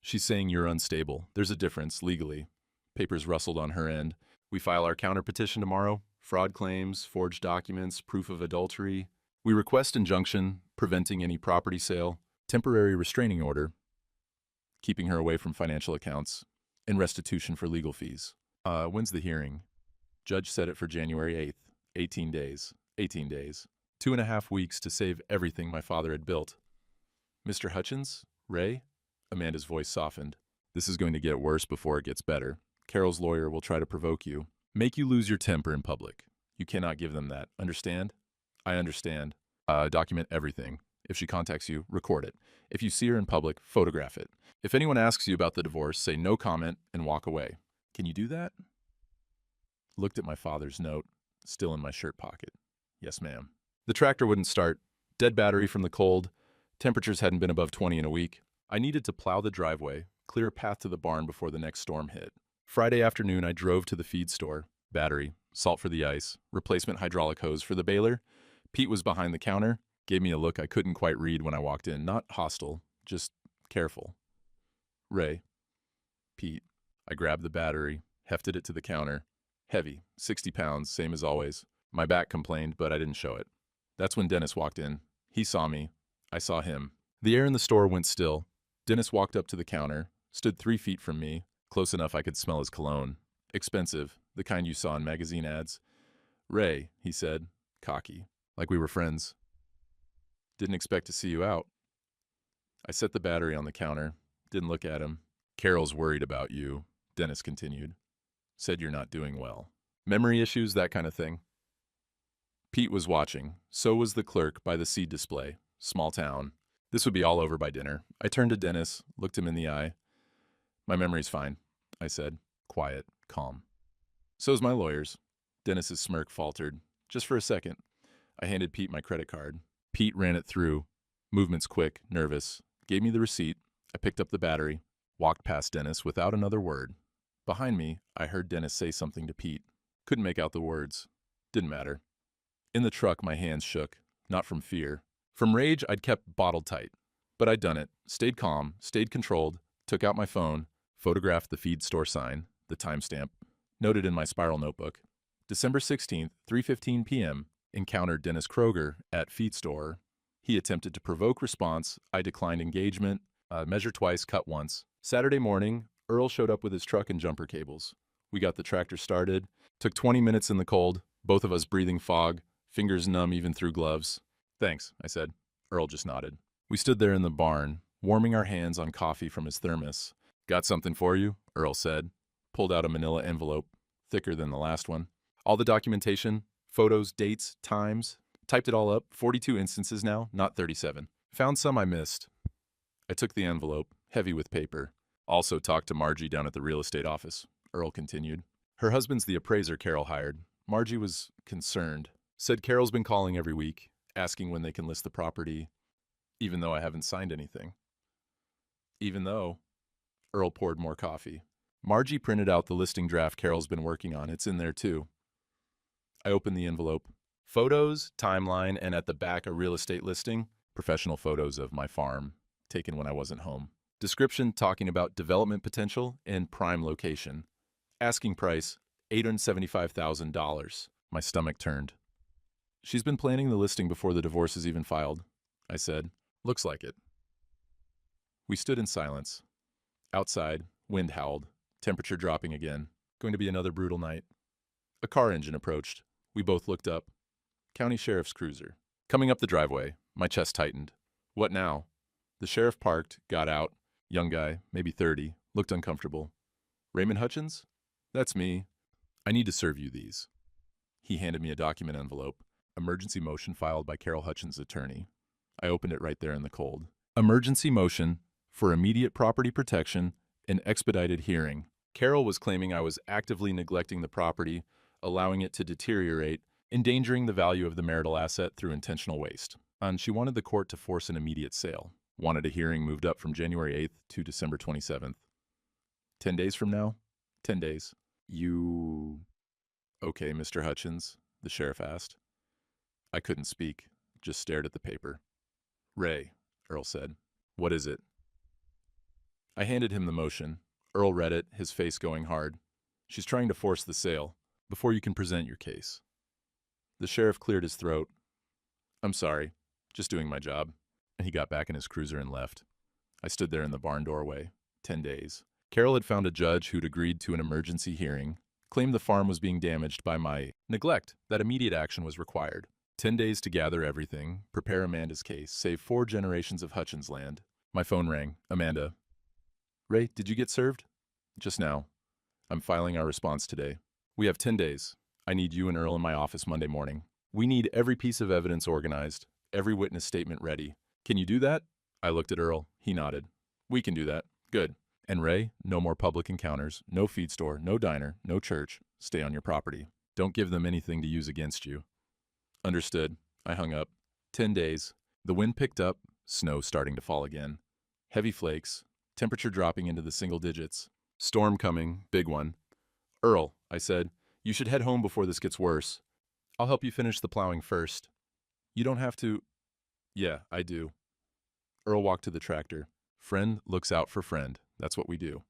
She's saying you're unstable. There's a difference, legally. Papers rustled on her end. We file our counterpetition tomorrow. Fraud claims, forged documents, proof of adultery. We request injunction, preventing any property sale, temporary restraining order, keeping her away from financial accounts, and restitution for legal fees. When's the hearing? Judge set it for January 8th. 18 days. 18 days. 2.5 weeks to save everything my father had built. Mr. Hutchins? Ray? Amanda's voice softened. This is going to get worse before it gets better. Carol's lawyer will try to provoke you. Make you lose your temper in public. You cannot give them that. Understand? I understand. Document everything. If she contacts you, record it. If you see her in public, photograph it. If anyone asks you about the divorce, say no comment and walk away. Can you do that? Looked at my father's note, still in my shirt pocket. Yes, ma'am. The tractor wouldn't start. Dead battery from the cold. Temperatures hadn't been above 20 in a week. I needed to plow the driveway, clear a path to the barn before the next storm hit. Friday afternoon, I drove to the feed store. Battery, salt for the ice, replacement hydraulic hose for the baler. Pete was behind the counter, gave me a look I couldn't quite read when I walked in. Not hostile, just careful. Ray. Pete. I grabbed the battery, hefted it to the counter. Heavy, 60 pounds, same as always. My back complained, but I didn't show it. That's when Dennis walked in. He saw me. I saw him. The air in the store went still. Dennis walked up to the counter, stood 3 feet from me, close enough I could smell his cologne. Expensive, the kind you saw in magazine ads. Ray, he said, cocky, like we were friends. Didn't expect to see you out. I set the battery on the counter, didn't look at him. Carol's worried about you, Dennis continued. Said you're not doing well. Memory issues, that kind of thing. Pete was watching. So was the clerk by the seed display. Small town. This would be all over by dinner. I turned to Dennis, looked him in the eye. My memory's fine, I said. Quiet, calm. So's my lawyer's. Dennis's smirk faltered. Just for a second. I handed Pete my credit card. Pete ran it through. Movements quick, nervous. Gave me the receipt. I picked up the battery. Walked past Dennis without another word. Behind me, I heard Dennis say something to Pete. Couldn't make out the words. Didn't matter. In the truck, my hands shook. Not from fear. From rage, I'd kept bottled tight. But I'd done it. Stayed calm, stayed controlled, took out my phone, photographed the feed store sign, the timestamp, noted in my spiral notebook. December 16th, 3:15 p.m., encountered Dennis Kroger at feed store. He attempted to provoke response. I declined engagement. Measure twice, cut once. Saturday morning, Earl showed up with his truck and jumper cables. We got the tractor started. Took 20 minutes in the cold, both of us breathing fog, fingers numb even through gloves. Thanks, I said. Earl just nodded. We stood there in the barn, warming our hands on coffee from his thermos. Got something for you, Earl said. Pulled out a manila envelope, thicker than the last one. All the documentation, photos, dates, times. Typed it all up, 42 instances now, not 37. Found some I missed. I took the envelope, heavy with paper. Also talked to Margie down at the real estate office, Earl continued. Her husband's the appraiser Carol hired. Margie was concerned. Said Carol's been calling every week, asking when they can list the property, even though I haven't signed anything. Even though, Earl poured more coffee. Margie printed out the listing draft Carol's been working on. It's in there too. I opened the envelope. Photos, timeline, and at the back a real estate listing. Professional photos of my farm, taken when I wasn't home. Description talking about development potential and prime location. Asking price, $875,000. My stomach turned. She's been planning the listing before the divorce is even filed, I said. Looks like it. We stood in silence. Outside, wind howled, temperature dropping again. Going to be another brutal night. A car engine approached. We both looked up. County Sheriff's cruiser. Coming up the driveway, my chest tightened. What now? The sheriff parked, got out. Young guy, maybe 30, looked uncomfortable. Raymond Hutchins? That's me. I need to serve you these. He handed me a document envelope. Emergency motion filed by Carol Hutchins' attorney. I opened it right there in the cold. Emergency motion for immediate property protection and expedited hearing. Carol was claiming I was actively neglecting the property, allowing it to deteriorate, endangering the value of the marital asset through intentional waste. And she wanted the court to force an immediate sale. Wanted a hearing moved up from January 8th to December 27th. 10 days from now? 10 days. You... Okay, Mr. Hutchins, the sheriff asked. I couldn't speak, just stared at the paper. Ray, Earl said. What is it? I handed him the motion. Earl read it, his face going hard. She's trying to force the sale, before you can present your case. The sheriff cleared his throat. I'm sorry, just doing my job. And he got back in his cruiser and left. I stood there in the barn doorway. 10 days. Carol had found a judge who'd agreed to an emergency hearing, claimed the farm was being damaged by my neglect, that immediate action was required. 10 days to gather everything, prepare Amanda's case, save 4 generations of Hutchins land. My phone rang. Amanda. Ray, did you get served? Just now. I'm filing our response today. We have 10 days. I need you and Earl in my office Monday morning. We need every piece of evidence organized, every witness statement ready. Can you do that? I looked at Earl. He nodded. We can do that. Good. And Ray, no more public encounters, no feed store, no diner, no church. Stay on your property. Don't give them anything to use against you. Understood. I hung up. 10 days. The wind picked up. Snow starting to fall again. Heavy flakes, temperature dropping into the single digits. Storm coming, big one. Earl, I said, you should head home before this gets worse. I'll help you finish the plowing first. You don't have to. Yeah, I do. Earl walked to the tractor. Friend looks out for friend. That's what we do.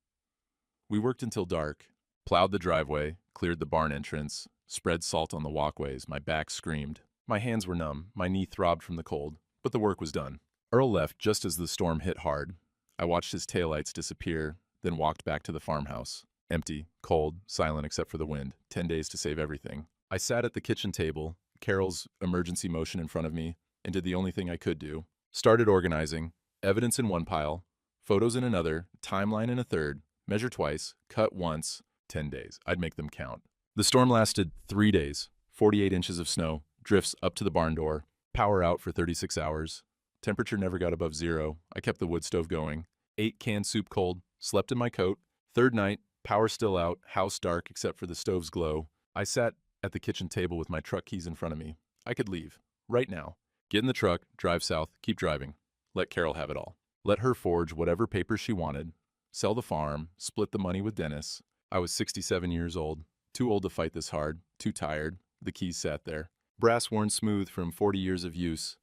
We worked until dark, plowed the driveway, cleared the barn entrance, spread salt on the walkways. My back screamed. My hands were numb, my knee throbbed from the cold, but the work was done. Earl left just as the storm hit hard. I watched his taillights disappear, then walked back to the farmhouse. Empty, cold, silent except for the wind. 10 days to save everything. I sat at the kitchen table, Carol's emergency motion in front of me, and did the only thing I could do. Started organizing, evidence in one pile, photos in another, timeline in a third, measure twice, cut once, 10 days. I'd make them count. The storm lasted 3 days, 48 inches of snow, drifts up to the barn door, power out for 36 hours. Temperature never got above zero. I kept the wood stove going. Ate canned soup cold, slept in my coat. Third night, power still out, house dark except for the stove's glow. I sat at the kitchen table with my truck keys in front of me. I could leave. Right now. Get in the truck, drive south, keep driving. Let Carol have it all. Let her forge whatever papers she wanted. Sell the farm, split the money with Dennis. I was 67 years old. Too old to fight this hard. Too tired. The keys sat there. Brass worn smooth from 40 years of use.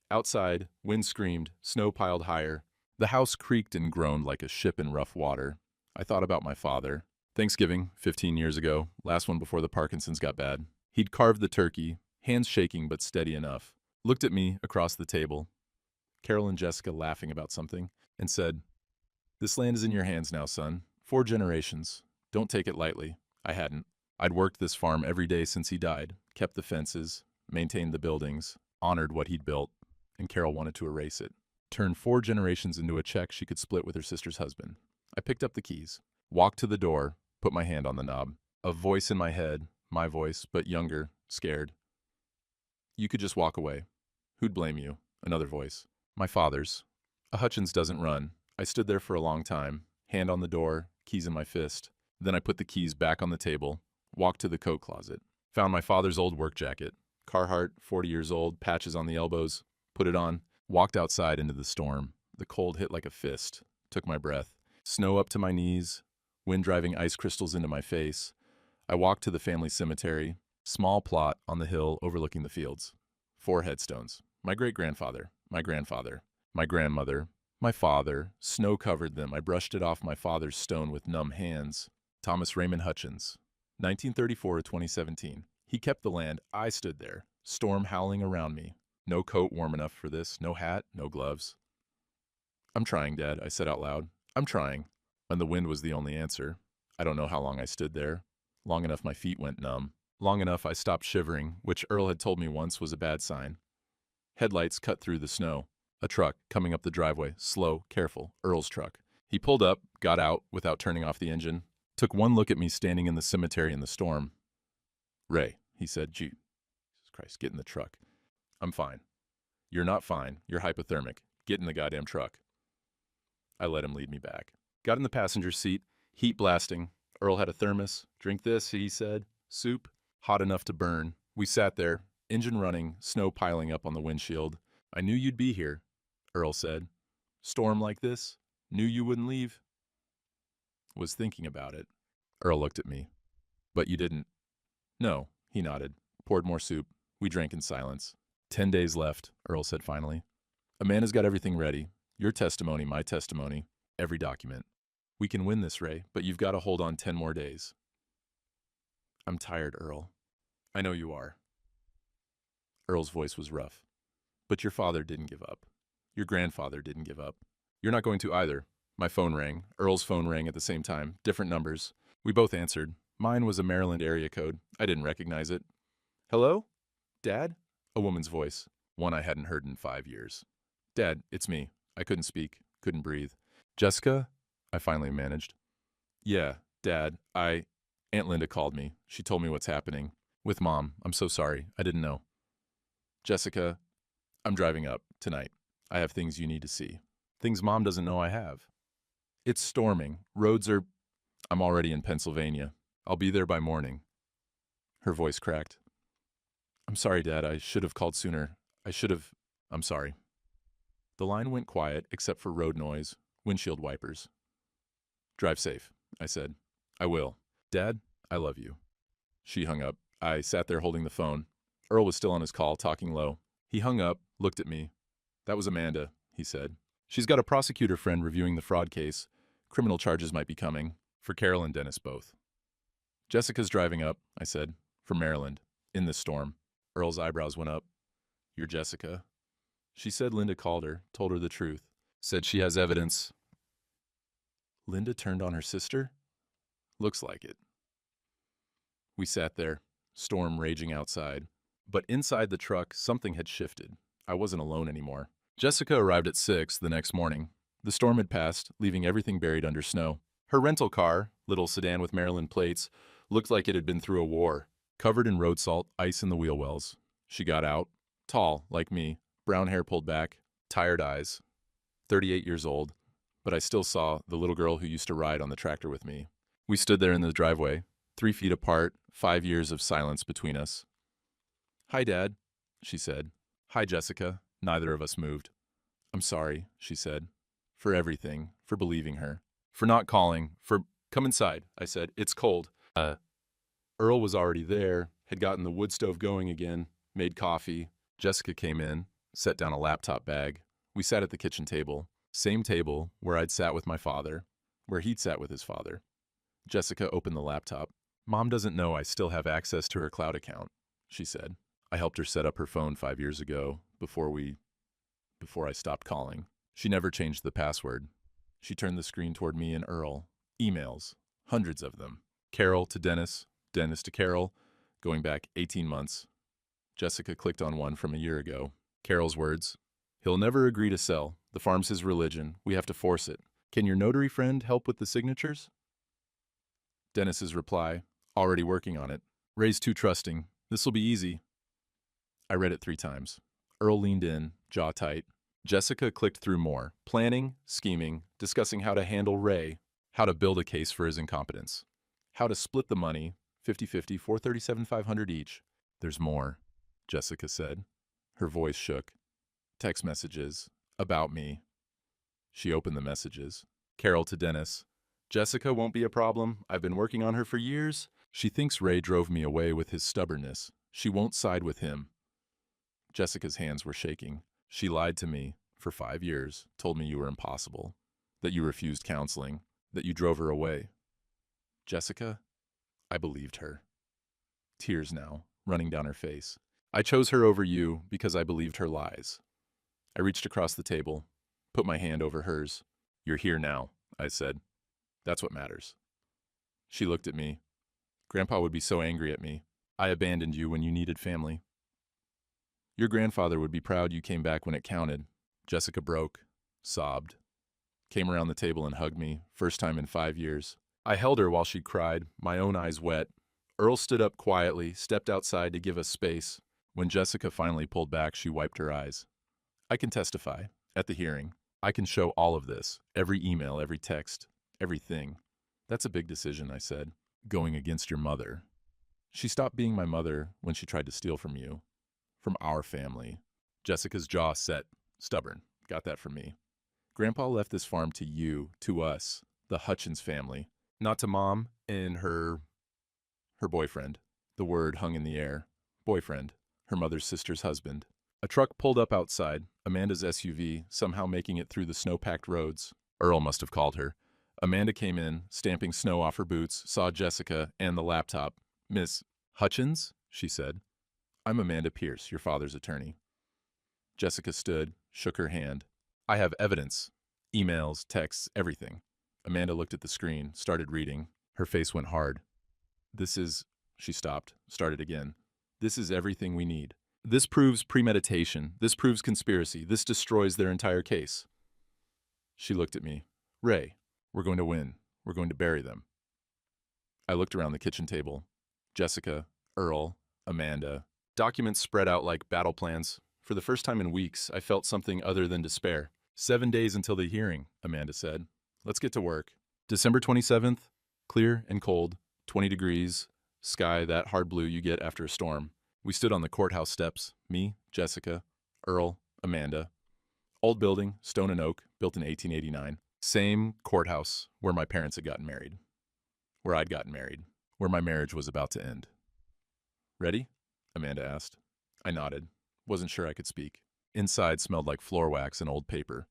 Outside, wind screamed, snow piled higher. The house creaked and groaned like a ship in rough water. I thought about my father. Thanksgiving, 15 years ago, last one before the Parkinson's got bad. He'd carved the turkey, hands shaking but steady enough. Looked at me across the table, Carol and Jessica laughing about something, and said, "This land is in your hands now, son. 4 generations. Don't take it lightly." I hadn't. I'd worked this farm every day since he died, kept the fences, maintained the buildings, honored what he'd built, and Carol wanted to erase it. Turn 4 generations into a check she could split with her sister's husband. I picked up the keys, walked to the door, put my hand on the knob. A voice in my head, my voice, but younger, scared. "You could just walk away. Who'd blame you?" Another voice. My father's. A Hutchins doesn't run. I stood there for a long time, hand on the door, keys in my fist. Then I put the keys back on the table, walked to the coat closet, found my father's old work jacket. Carhartt, 40 years old, patches on the elbows. Put it on, walked outside into the storm. The cold hit like a fist. Took my breath. Snow up to my knees, wind driving ice crystals into my face. I walked to the family cemetery, small plot on the hill overlooking the fields. 4 headstones. My great-grandfather, my grandfather, my grandmother, my father. Snow covered them. I brushed it off my father's stone with numb hands. Thomas Raymond Hutchins, 1934 to 2017. He kept the land. I stood there, storm howling around me. No coat warm enough for this, no hat, no gloves. "I'm trying, Dad," I said out loud. "I'm trying." And the wind was the only answer. I don't know how long I stood there. Long enough my feet went numb. Long enough I stopped shivering, which Earl had told me once was a bad sign. Headlights cut through the snow. A truck coming up the driveway, slow, careful, Earl's truck. He pulled up, got out without turning off the engine, took one look at me standing in the cemetery in the storm. "Ray," he said, Jesus Christ, get in the truck." "I'm fine." "You're not fine. You're hypothermic. Get in the goddamn truck." I let him lead me back. Got in the passenger seat, heat blasting. Earl had a thermos. "Drink this," he said. "Soup, hot enough to burn." We sat there, engine running, snow piling up on the windshield. "I knew you'd be here," Earl said. "Storm like this? Knew you wouldn't leave?" Was thinking about it. Earl looked at me. "But you didn't." "No," he nodded. Poured more soup. We drank in silence. 10 days left, Earl said finally. "A man has got everything ready. Your testimony, my testimony, every document. We can win this, Ray, but you've got to hold on 10 more days." "I'm tired, Earl." "I know you are." Earl's voice was rough. "But your father didn't give up. Your grandfather didn't give up. You're not going to either." My phone rang. Earl's phone rang at the same time. Different numbers. We both answered. Mine was a Maryland area code. I didn't recognize it. "Hello? Dad?" A woman's voice. One I hadn't heard in 5 years. "Dad, it's me." I couldn't speak. Couldn't breathe. "Jessica?" I finally managed. "Yeah, Dad, Aunt Linda called me. She told me what's happening. With Mom. I'm so sorry. I didn't know." "Jessica, I'm driving up tonight. I have things you need to see. Things Mom doesn't know I have. It's storming. Roads are... I'm already in Pennsylvania. I'll be there by morning." Her voice cracked. "I'm sorry, Dad. I should have called sooner. I'm sorry." The line went quiet except for road noise, windshield wipers. Drive safe, I said. I will. Dad, I love you. She hung up. I sat there holding the phone. Earl was still on his call, talking low. He hung up, looked at me. That was Amanda, he said. She's got a prosecutor friend reviewing the fraud case. Criminal charges might be coming, for Carol and Dennis both. Jessica's driving up, I said, from Maryland, in this storm. Earl's eyebrows went up. You're Jessica. She said Linda called her, told her the truth, said she has evidence. Linda turned on her sister? Looks like it. We sat there, storm raging outside. But inside the truck, something had shifted. I wasn't alone anymore. Jessica arrived at 6 the next morning. The storm had passed, leaving everything buried under snow. Her rental car, little sedan with Maryland plates, looked like it had been through a war. Covered in road salt, ice in the wheel wells. She got out, tall, like me, brown hair pulled back, tired eyes, 38 years old, but I still saw the little girl who used to ride on the tractor with me. We stood there in the driveway, 3 feet apart, 5 years of silence between us. Hi, Dad, she said. Hi, Jessica. Neither of us moved. I'm sorry, she said, for everything, for believing her, for not calling, for... Come inside, I said. It's cold. Earl was already there, had gotten the wood stove going again, made coffee. Jessica came in, set down a laptop bag. We sat at the kitchen table, same table where I'd sat with my father, where he'd sat with his father. Jessica opened the laptop. Mom doesn't know I still have access to her cloud account, she said. I helped her set up her phone 5 years ago, before I stopped calling. She never changed the password. She turned the screen toward me and Earl. Emails, hundreds of them. Carol to Dennis, Dennis to Carol, going back 18 months. Jessica clicked on one from a year ago. Carol's words, he'll never agree to sell. The farm's his religion. We have to force it. Can your notary friend help with the signatures? Dennis's reply, already working on it. Ray's too trusting. This'll be easy. I read it 3 times. Earl leaned in, jaw tight. Jessica clicked through more, planning, scheming, discussing how to handle Ray, how to build a case for his incompetence, how to split the money, 50-50, $437,500 each. There's more, Jessica said. Her voice shook. Text messages, about me. She opened the messages. Carol to Dennis. Jessica won't be a problem. I've been working on her for years. She thinks Ray drove me away with his stubbornness. She won't side with him. Jessica's hands were shaking. She lied to me for 5 years, told me you were impossible, that you refused counseling, that you drove her away. Jessica, I believed her. Tears now, running down her face. I chose her over you because I believed her lies. I reached across the table, put my hand over hers. You're here now, I said. That's what matters. She looked at me. Grandpa would be so angry at me. I abandoned you when you needed family. Your grandfather would be proud you came back when it counted. Jessica broke, sobbed, came around the table and hugged me, first time in 5 years. I held her while she cried, my own eyes wet. Earl stood up quietly, stepped outside to give us space. When Jessica finally pulled back, she wiped her eyes. I can testify, at the hearing. I can show all of this, every email, every text, everything. That's a big decision, I said, going against your mother. She stopped being my mother when she tried to steal from you. From our family. Jessica's jaw set, stubborn. Got that from me. Grandpa left this farm to you, to us, the Hutchins family, not to Mom and her boyfriend. The word hung in the air. Boyfriend, her mother's sister's husband. A truck pulled up outside, Amanda's SUV, somehow making it through the snow-packed roads. Earl must have called her. Amanda came in, stamping snow off her boots, saw Jessica and the laptop. Miss Hutchins, she said. I'm Amanda Pierce, your father's attorney. Jessica stood, shook her hand. I have evidence. Emails, texts, everything. Amanda looked at the screen, started reading. Her face went hard. This is... She stopped, started again. This is everything we need. This proves premeditation. This proves conspiracy. This destroys their entire case. She looked at me. Ray, we're going to win. We're going to bury them. I looked around the kitchen table. Jessica, Earl, Amanda... Documents spread out like battle plans. For the first time in weeks, I felt something other than despair. 7 days until the hearing, Amanda said. Let's get to work. December 27th, clear and cold, 20 degrees, sky that hard blue you get after a storm. We stood on the courthouse steps, me, Jessica, Earl, Amanda. Old building, stone and oak, built in 1889. Same courthouse where my parents had gotten married. Where I'd gotten married. Where my marriage was about to end. Ready? Amanda asked. I nodded. Wasn't sure I could speak. Inside smelled like floor wax and old paper.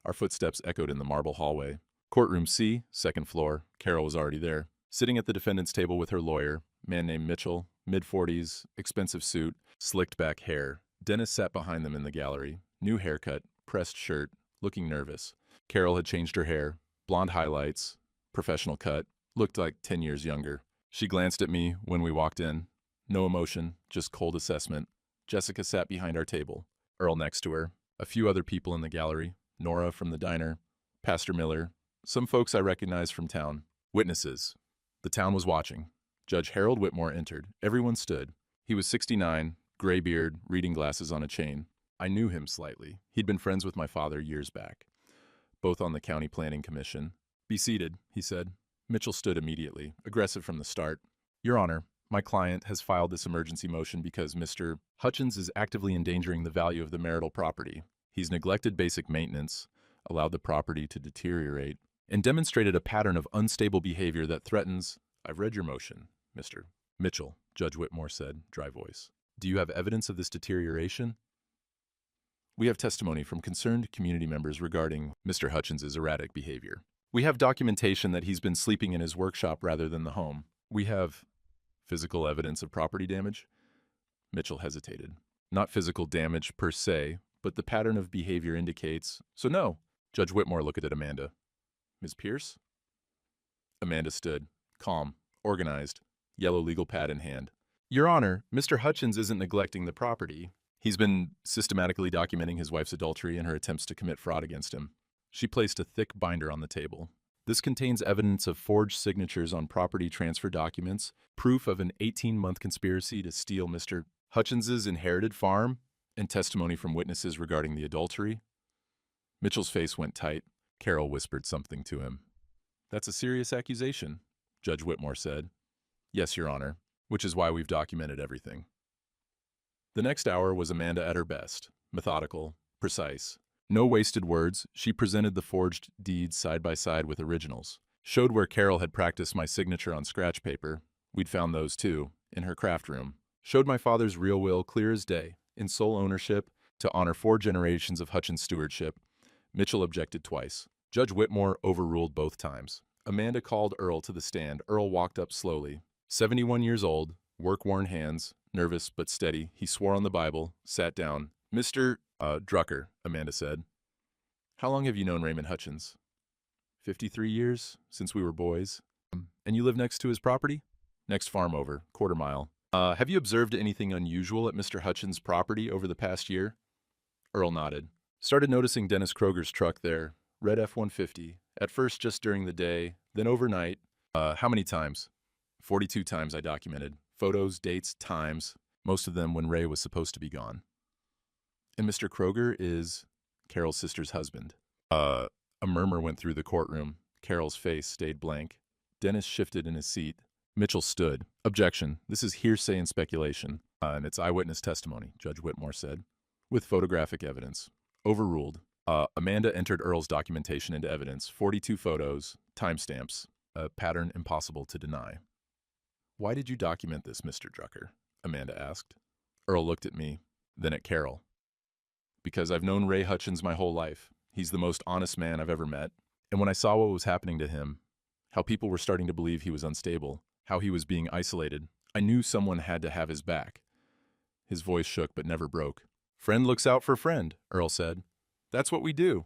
Our footsteps echoed in the marble hallway. Courtroom C, second floor. Carol was already there. Sitting at the defendant's table with her lawyer, man named Mitchell, mid-40s, expensive suit, slicked back hair. Dennis sat behind them in the gallery. New haircut, pressed shirt, looking nervous. Carol had changed her hair. Blonde highlights, professional cut, looked like 10 years younger. She glanced at me when we walked in. No emotion, just cold assessment. Jessica sat behind our table. Earl next to her. A few other people in the gallery. Nora from the diner. Pastor Miller. Some folks I recognized from town. Witnesses. The town was watching. Judge Harold Whitmore entered. Everyone stood. He was 69, gray beard, reading glasses on a chain. I knew him slightly. He'd been friends with my father years back, both on the county planning commission. Be seated, he said. Mitchell stood immediately, aggressive from the start. Your Honor, my client has filed this emergency motion because Mr. Hutchins is actively endangering the value of the marital property. He's neglected basic maintenance, allowed the property to deteriorate, and demonstrated a pattern of unstable behavior that threatens— I've read your motion, Mr. Mitchell, Judge Whitmore said, dry voice. Do you have evidence of this deterioration? We have testimony from concerned community members regarding Mr. Hutchins's erratic behavior. We have documentation that he's been sleeping in his workshop rather than the home. We have physical evidence of property damage? Mitchell hesitated. Not physical damage per se, but the pattern of behavior indicates— So no. Judge Whitmore looked at Amanda. Ms. Pierce? Amanda stood, calm, organized, yellow legal pad in hand. Your Honor, Mr. Hutchins isn't neglecting the property. He's been systematically documenting his wife's adultery and her attempts to commit fraud against him. She placed a thick binder on the table. This contains evidence of forged signatures on property transfer documents, proof of an 18-month conspiracy to steal Mr. Hutchins's inherited farm, and testimony from witnesses regarding the adultery. Mitchell's face went tight. Carol whispered something to him. That's a serious accusation, Judge Whitmore said. Yes, Your Honor, which is why we've documented everything. The next hour was Amanda at her best, methodical, precise. No wasted words. She presented the forged deeds side by side with originals. Showed where Carol had practiced my signature on scratch paper. We'd found those too, in her craft room. Showed my father's real will clear as day, in sole ownership, to honor 4 generations of Hutchins stewardship. Mitchell objected twice. Judge Whitmore overruled both times. Amanda called Earl to the stand. Earl walked up slowly. 71 years old, work-worn hands, nervous but steady. He swore on the Bible, sat down. Mr. Drucker, Amanda said. How long have you known Raymond Hutchins? 53 years, since we were boys. And you live next to his property? Next farm over, quarter mile. Have you observed anything unusual at Mr. Hutchins' property over the past year? Earl nodded. Started noticing Dennis Kroger's truck there, red F-150, at first just during the day, then overnight. How many times? 42 times I documented. Photos, dates, times, most of them when Ray was supposed to be gone. And Mr. Kroger is Carol's sister's husband. A murmur went through the courtroom. Carol's face stayed blank. Dennis shifted in his seat. Mitchell stood. Objection. This is hearsay and speculation. And it's eyewitness testimony, Judge Whitmore said, with photographic evidence. Overruled. Amanda entered Earl's documentation into evidence. 42 photos, timestamps, a pattern impossible to deny. Why did you document this, Mr. Drucker? Amanda asked. Earl looked at me, then at Carol. Because I've known Ray Hutchins my whole life. He's the most honest man I've ever met. And when I saw what was happening to him, how people were starting to believe he was unstable, how he was being isolated, I knew someone had to have his back. His voice shook but never broke. Friend looks out for friend, Earl said. That's what we do.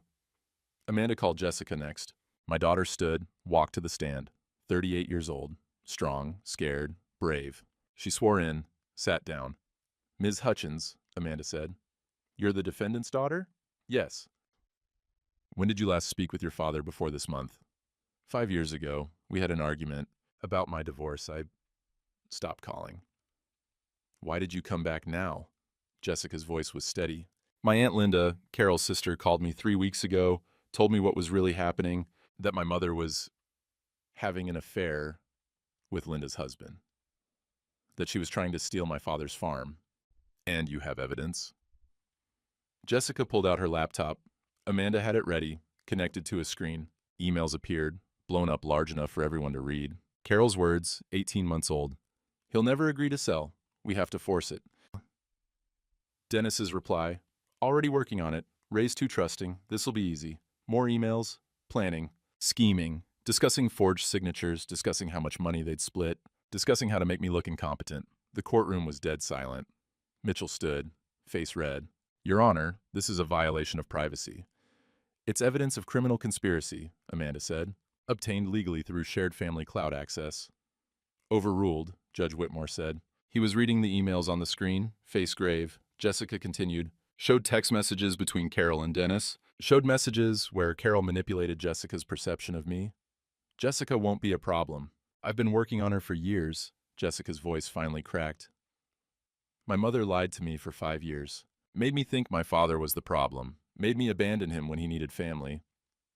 Amanda called Jessica next. My daughter stood, walked to the stand. 38 years old, strong, scared, brave. She swore in, sat down. Ms. Hutchins, Amanda said. You're the defendant's daughter? Yes. When did you last speak with your father before this month? 5 years ago. We had an argument about my divorce. I stopped calling. Why did you come back now? Jessica's voice was steady. My Aunt Linda, Carol's sister, called me 3 weeks ago, told me what was really happening, that my mother was having an affair with Linda's husband, that she was trying to steal my father's farm. And you have evidence? Jessica pulled out her laptop. Amanda had it ready, connected to a screen. Emails appeared, blown up large enough for everyone to read. Carol's words, 18 months old. He'll never agree to sell. We have to force it. Dennis's reply, already working on it. Ray's too trusting. This'll be easy. More emails, planning, scheming, discussing forged signatures, discussing how much money they'd split, discussing how to make me look incompetent. The courtroom was dead silent. Mitchell stood, face red. Your Honor, this is a violation of privacy. It's evidence of criminal conspiracy, Amanda said, obtained legally through shared family cloud access. Overruled, Judge Whitmore said. He was reading the emails on the screen, face grave. Jessica continued, showed text messages between Carol and Dennis, showed messages where Carol manipulated Jessica's perception of me. Jessica won't be a problem. I've been working on her for years. Jessica's voice finally cracked. My mother lied to me for 5 years. Made me think my father was the problem. Made me abandon him when he needed family.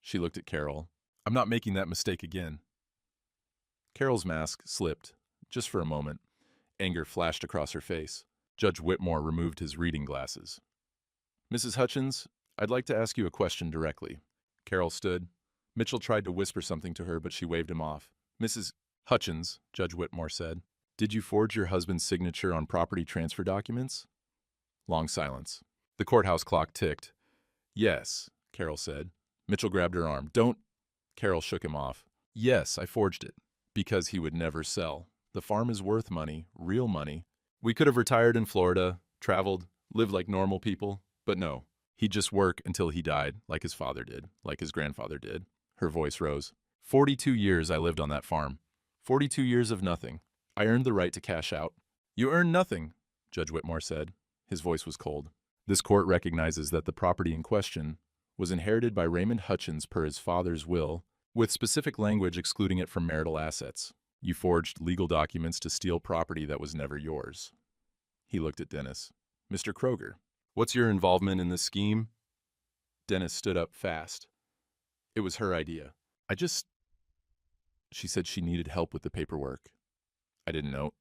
She looked at Carol. I'm not making that mistake again. Carol's mask slipped, just for a moment. Anger flashed across her face. Judge Whitmore removed his reading glasses. Mrs. Hutchins, I'd like to ask you a question directly. Carol stood. Mitchell tried to whisper something to her, but she waved him off. Mrs. Hutchins, Judge Whitmore said, did you forge your husband's signature on property transfer documents? Long silence. The courthouse clock ticked. Yes, Carol said. Mitchell grabbed her arm. Don't. Carol shook him off. Yes, I forged it. Because he would never sell. The farm is worth money, real money. We could have retired in Florida, traveled, lived like normal people, but no. He'd just work until he died, like his father did, like his grandfather did. Her voice rose. 42 years I lived on that farm. 42 years of nothing. I earned the right to cash out. You earned nothing, Judge Whitmore said. His voice was cold. This court recognizes that the property in question was inherited by Raymond Hutchins per his father's will, with specific language excluding it from marital assets. You forged legal documents to steal property that was never yours. He looked at Dennis. Mr. Kroger, what's your involvement in this scheme? Dennis stood up fast. It was her idea. She said she needed help with the paperwork. I didn't know.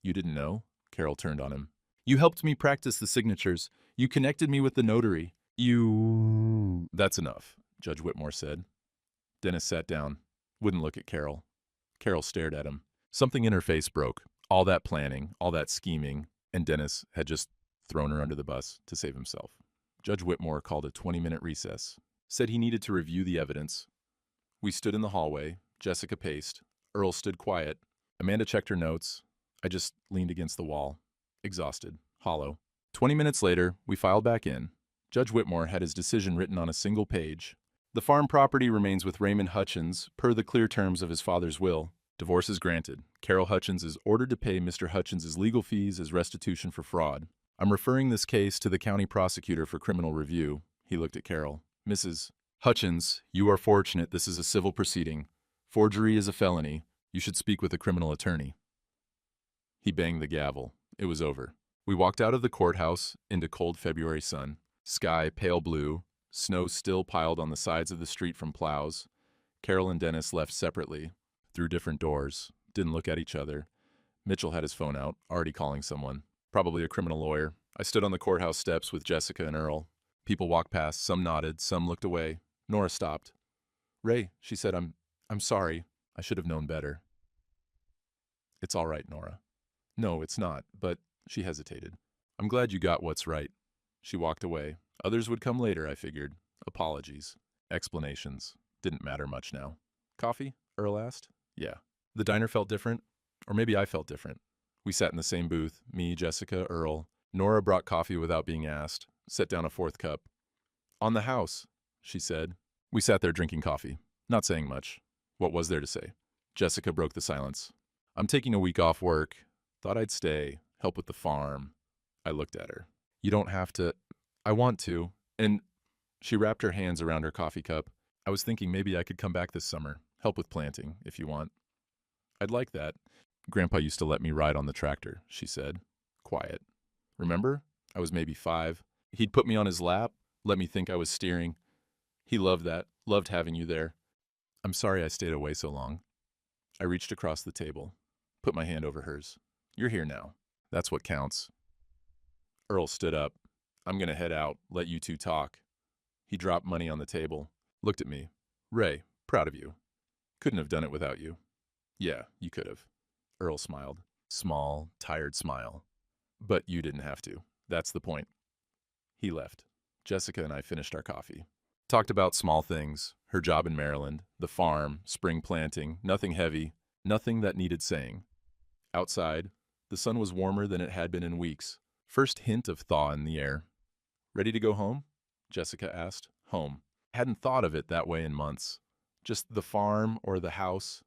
You didn't know? Carol turned on him. You helped me practice the signatures. You connected me with the notary. That's enough, Judge Whitmore said. Dennis sat down, wouldn't look at Carol. Carol stared at him. Something in her face broke. All that planning, all that scheming, and Dennis had just thrown her under the bus to save himself. Judge Whitmore called a 20-minute recess, said he needed to review the evidence. We stood in the hallway. Jessica paced. Earl stood quiet. Amanda checked her notes. I just leaned against the wall, exhausted, hollow. 20 minutes later, we filed back in. Judge Whitmore had his decision written on a single page. The farm property remains with Raymond Hutchins, per the clear terms of his father's will. Divorce is granted. Carol Hutchins is ordered to pay Mr. Hutchins' legal fees as restitution for fraud. I'm referring this case to the county prosecutor for criminal review. He looked at Carol. Mrs. Hutchins, you are fortunate this is a civil proceeding. Forgery is a felony. You should speak with a criminal attorney. He banged the gavel. It was over. We walked out of the courthouse into cold February sun. Sky pale blue, snow still piled on the sides of the street from plows. Carol and Dennis left separately, through different doors, didn't look at each other. Mitchell had his phone out, already calling someone, probably a criminal lawyer. I stood on the courthouse steps with Jessica and Earl. People walked past, some nodded, some looked away. Nora stopped. Ray, she said, I'm sorry. I should have known better. It's all right, Nora. No, it's not, but she hesitated. I'm glad you got what's right. She walked away. Others would come later, I figured. Apologies. Explanations. Didn't matter much now. Coffee? Earl asked. Yeah. The diner felt different, or maybe I felt different. We sat in the same booth, me, Jessica, Earl. Nora brought coffee without being asked, set down a fourth cup. On the house, she said. We sat there drinking coffee, not saying much. What was there to say? Jessica broke the silence. I'm taking a week off work. Thought I'd stay, help with the farm. I looked at her. You don't have to. I want to. And she wrapped her hands around her coffee cup. I was thinking maybe I could come back this summer, help with planting, if you want. I'd like that. Grandpa used to let me ride on the tractor, she said. Quiet. Remember? I was maybe 5. He'd put me on his lap, let me think I was steering. He loved that, loved having you there. I'm sorry I stayed away so long. I reached across the table, put my hand over hers. You're here now. That's what counts. Earl stood up. I'm going to head out, let you two talk. He dropped money on the table, looked at me. Ray, proud of you. Couldn't have done it without you. Yeah, you could have. Earl smiled. Small, tired smile. But you didn't have to. That's the point. He left. Jessica and I finished our coffee. Talked about small things, her job in Maryland, the farm, spring planting, nothing heavy, nothing that needed saying. Outside, the sun was warmer than it had been in weeks. First hint of thaw in the air. Ready to go home? Jessica asked. Home. Hadn't thought of it that way in months. Just the farm or the house.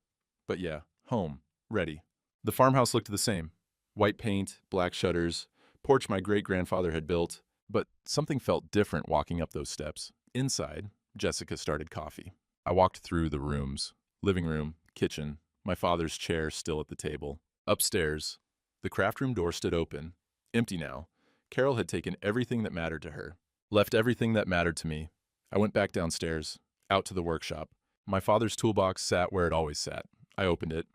But yeah, home. Ready. The farmhouse looked the same. White paint, black shutters, porch my great-grandfather had built. But something felt different walking up those steps. Inside, Jessica started coffee. I walked through the rooms. Living room, kitchen, my father's chair still at the table. Upstairs, the craft room door stood open. Empty now. Carol had taken everything that mattered to her. Left everything that mattered to me. I went back downstairs, out to the workshop. My father's toolbox sat where it always sat. I opened it.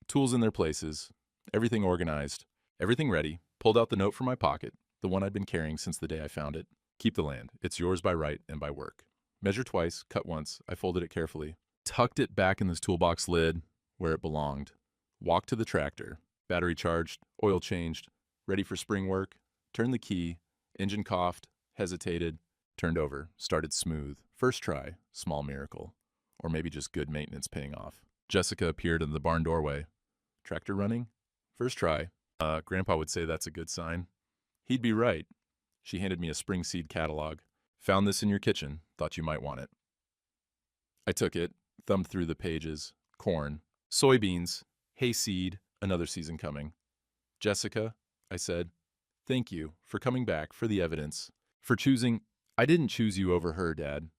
Tools in their places. Everything organized. Everything ready. Pulled out the note from my pocket, the one I'd been carrying since the day I found it. Keep the land. It's yours by right and by work. Measure twice, cut once. I folded it carefully. Tucked it back in this toolbox lid where it belonged. Walked to the tractor. Battery charged, oil changed, ready for spring work. Turned the key. Engine coughed, hesitated, turned over, started smooth. First try, small miracle. Or maybe just good maintenance paying off. Jessica appeared in the barn doorway. Tractor running? First try. Grandpa would say that's a good sign. He'd be right. She handed me a spring seed catalog. Found this in your kitchen. Thought you might want it. I took it, thumbed through the pages. Corn, soybeans, hayseed, another season coming. Jessica, I said, thank you for coming back, for the evidence, for choosing. I didn't choose you over her, Dad.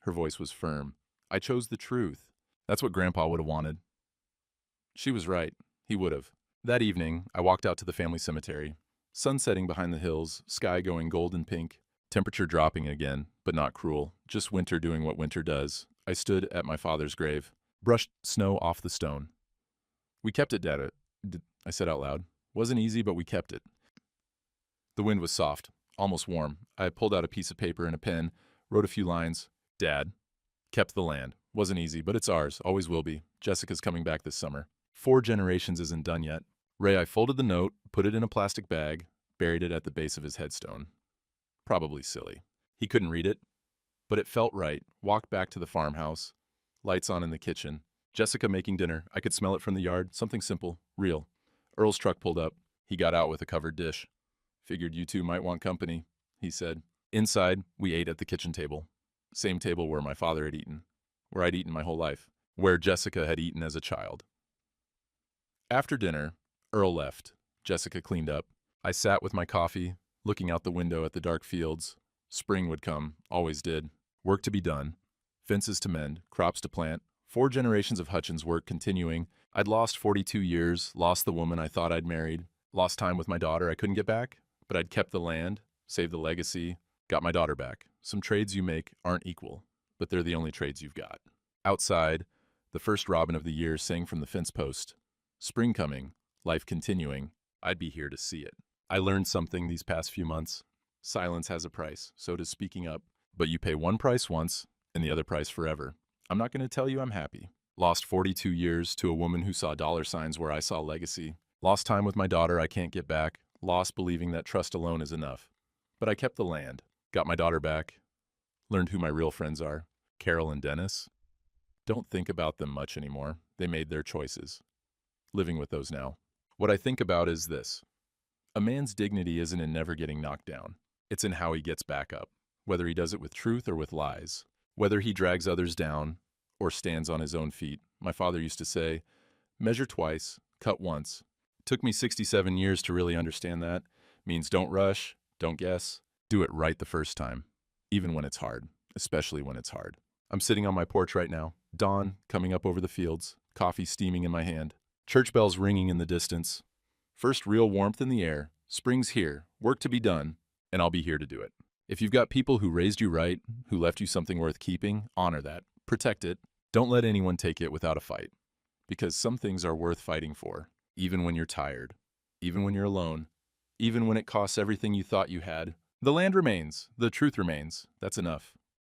Her voice was firm. I chose the truth. That's what Grandpa would have wanted. She was right. He would have. That evening, I walked out to the family cemetery. Sun setting behind the hills, sky going golden pink, temperature dropping again, but not cruel, just winter doing what winter does. I stood at my father's grave, brushed snow off the stone. We kept it, Dad, I said out loud. Wasn't easy, but we kept it. The wind was soft, almost warm. I pulled out a piece of paper and a pen, wrote a few lines. Dad, kept the land. Wasn't easy, but it's ours, always will be. Jessica's coming back this summer. 4 generations isn't done yet. Ray, I folded the note, put it in a plastic bag, buried it at the base of his headstone. Probably silly. He couldn't read it, but it felt right. Walked back to the farmhouse. Lights on in the kitchen. Jessica making dinner. I could smell it from the yard. Something simple, real. Earl's truck pulled up. He got out with a covered dish. Figured you two might want company, he said. Inside, we ate at the kitchen table. Same table where my father had eaten. Where I'd eaten my whole life. Where Jessica had eaten as a child. After dinner, Earl left. Jessica cleaned up. I sat with my coffee, looking out the window at the dark fields. Spring would come, always did. Work to be done. Fences to mend, crops to plant. 4 generations of Hutchins work continuing. I'd lost 42 years, lost the woman I thought I'd married, lost time with my daughter I couldn't get back, but I'd kept the land, saved the legacy, got my daughter back. Some trades you make aren't equal, but they're the only trades you've got. Outside, the first robin of the year sang from the fence post. Spring coming, life continuing, I'd be here to see it. I learned something these past few months. Silence has a price, so does speaking up. But you pay one price once, and the other price forever. I'm not going to tell you I'm happy. Lost 42 years to a woman who saw dollar signs where I saw legacy. Lost time with my daughter I can't get back. Lost believing that trust alone is enough. But I kept the land. Got my daughter back. Learned who my real friends are. Carol and Dennis. Don't think about them much anymore. They made their choices. Living with those now. What I think about is this. A man's dignity isn't in never getting knocked down. It's in how he gets back up. Whether he does it with truth or with lies. Whether he drags others down or stands on his own feet. My father used to say, measure twice, cut once. It took me 67 years to really understand that. Means don't rush, don't guess. Do it right the first time. Even when it's hard. Especially when it's hard. I'm sitting on my porch right now. Dawn coming up over the fields. Coffee steaming in my hand. Church bells ringing in the distance. First real warmth in the air. Spring's here. Work to be done. And I'll be here to do it. If you've got people who raised you right, who left you something worth keeping, honor that. Protect it. Don't let anyone take it without a fight. Because some things are worth fighting for. Even when you're tired. Even when you're alone. Even when it costs everything you thought you had. The land remains. The truth remains. That's enough.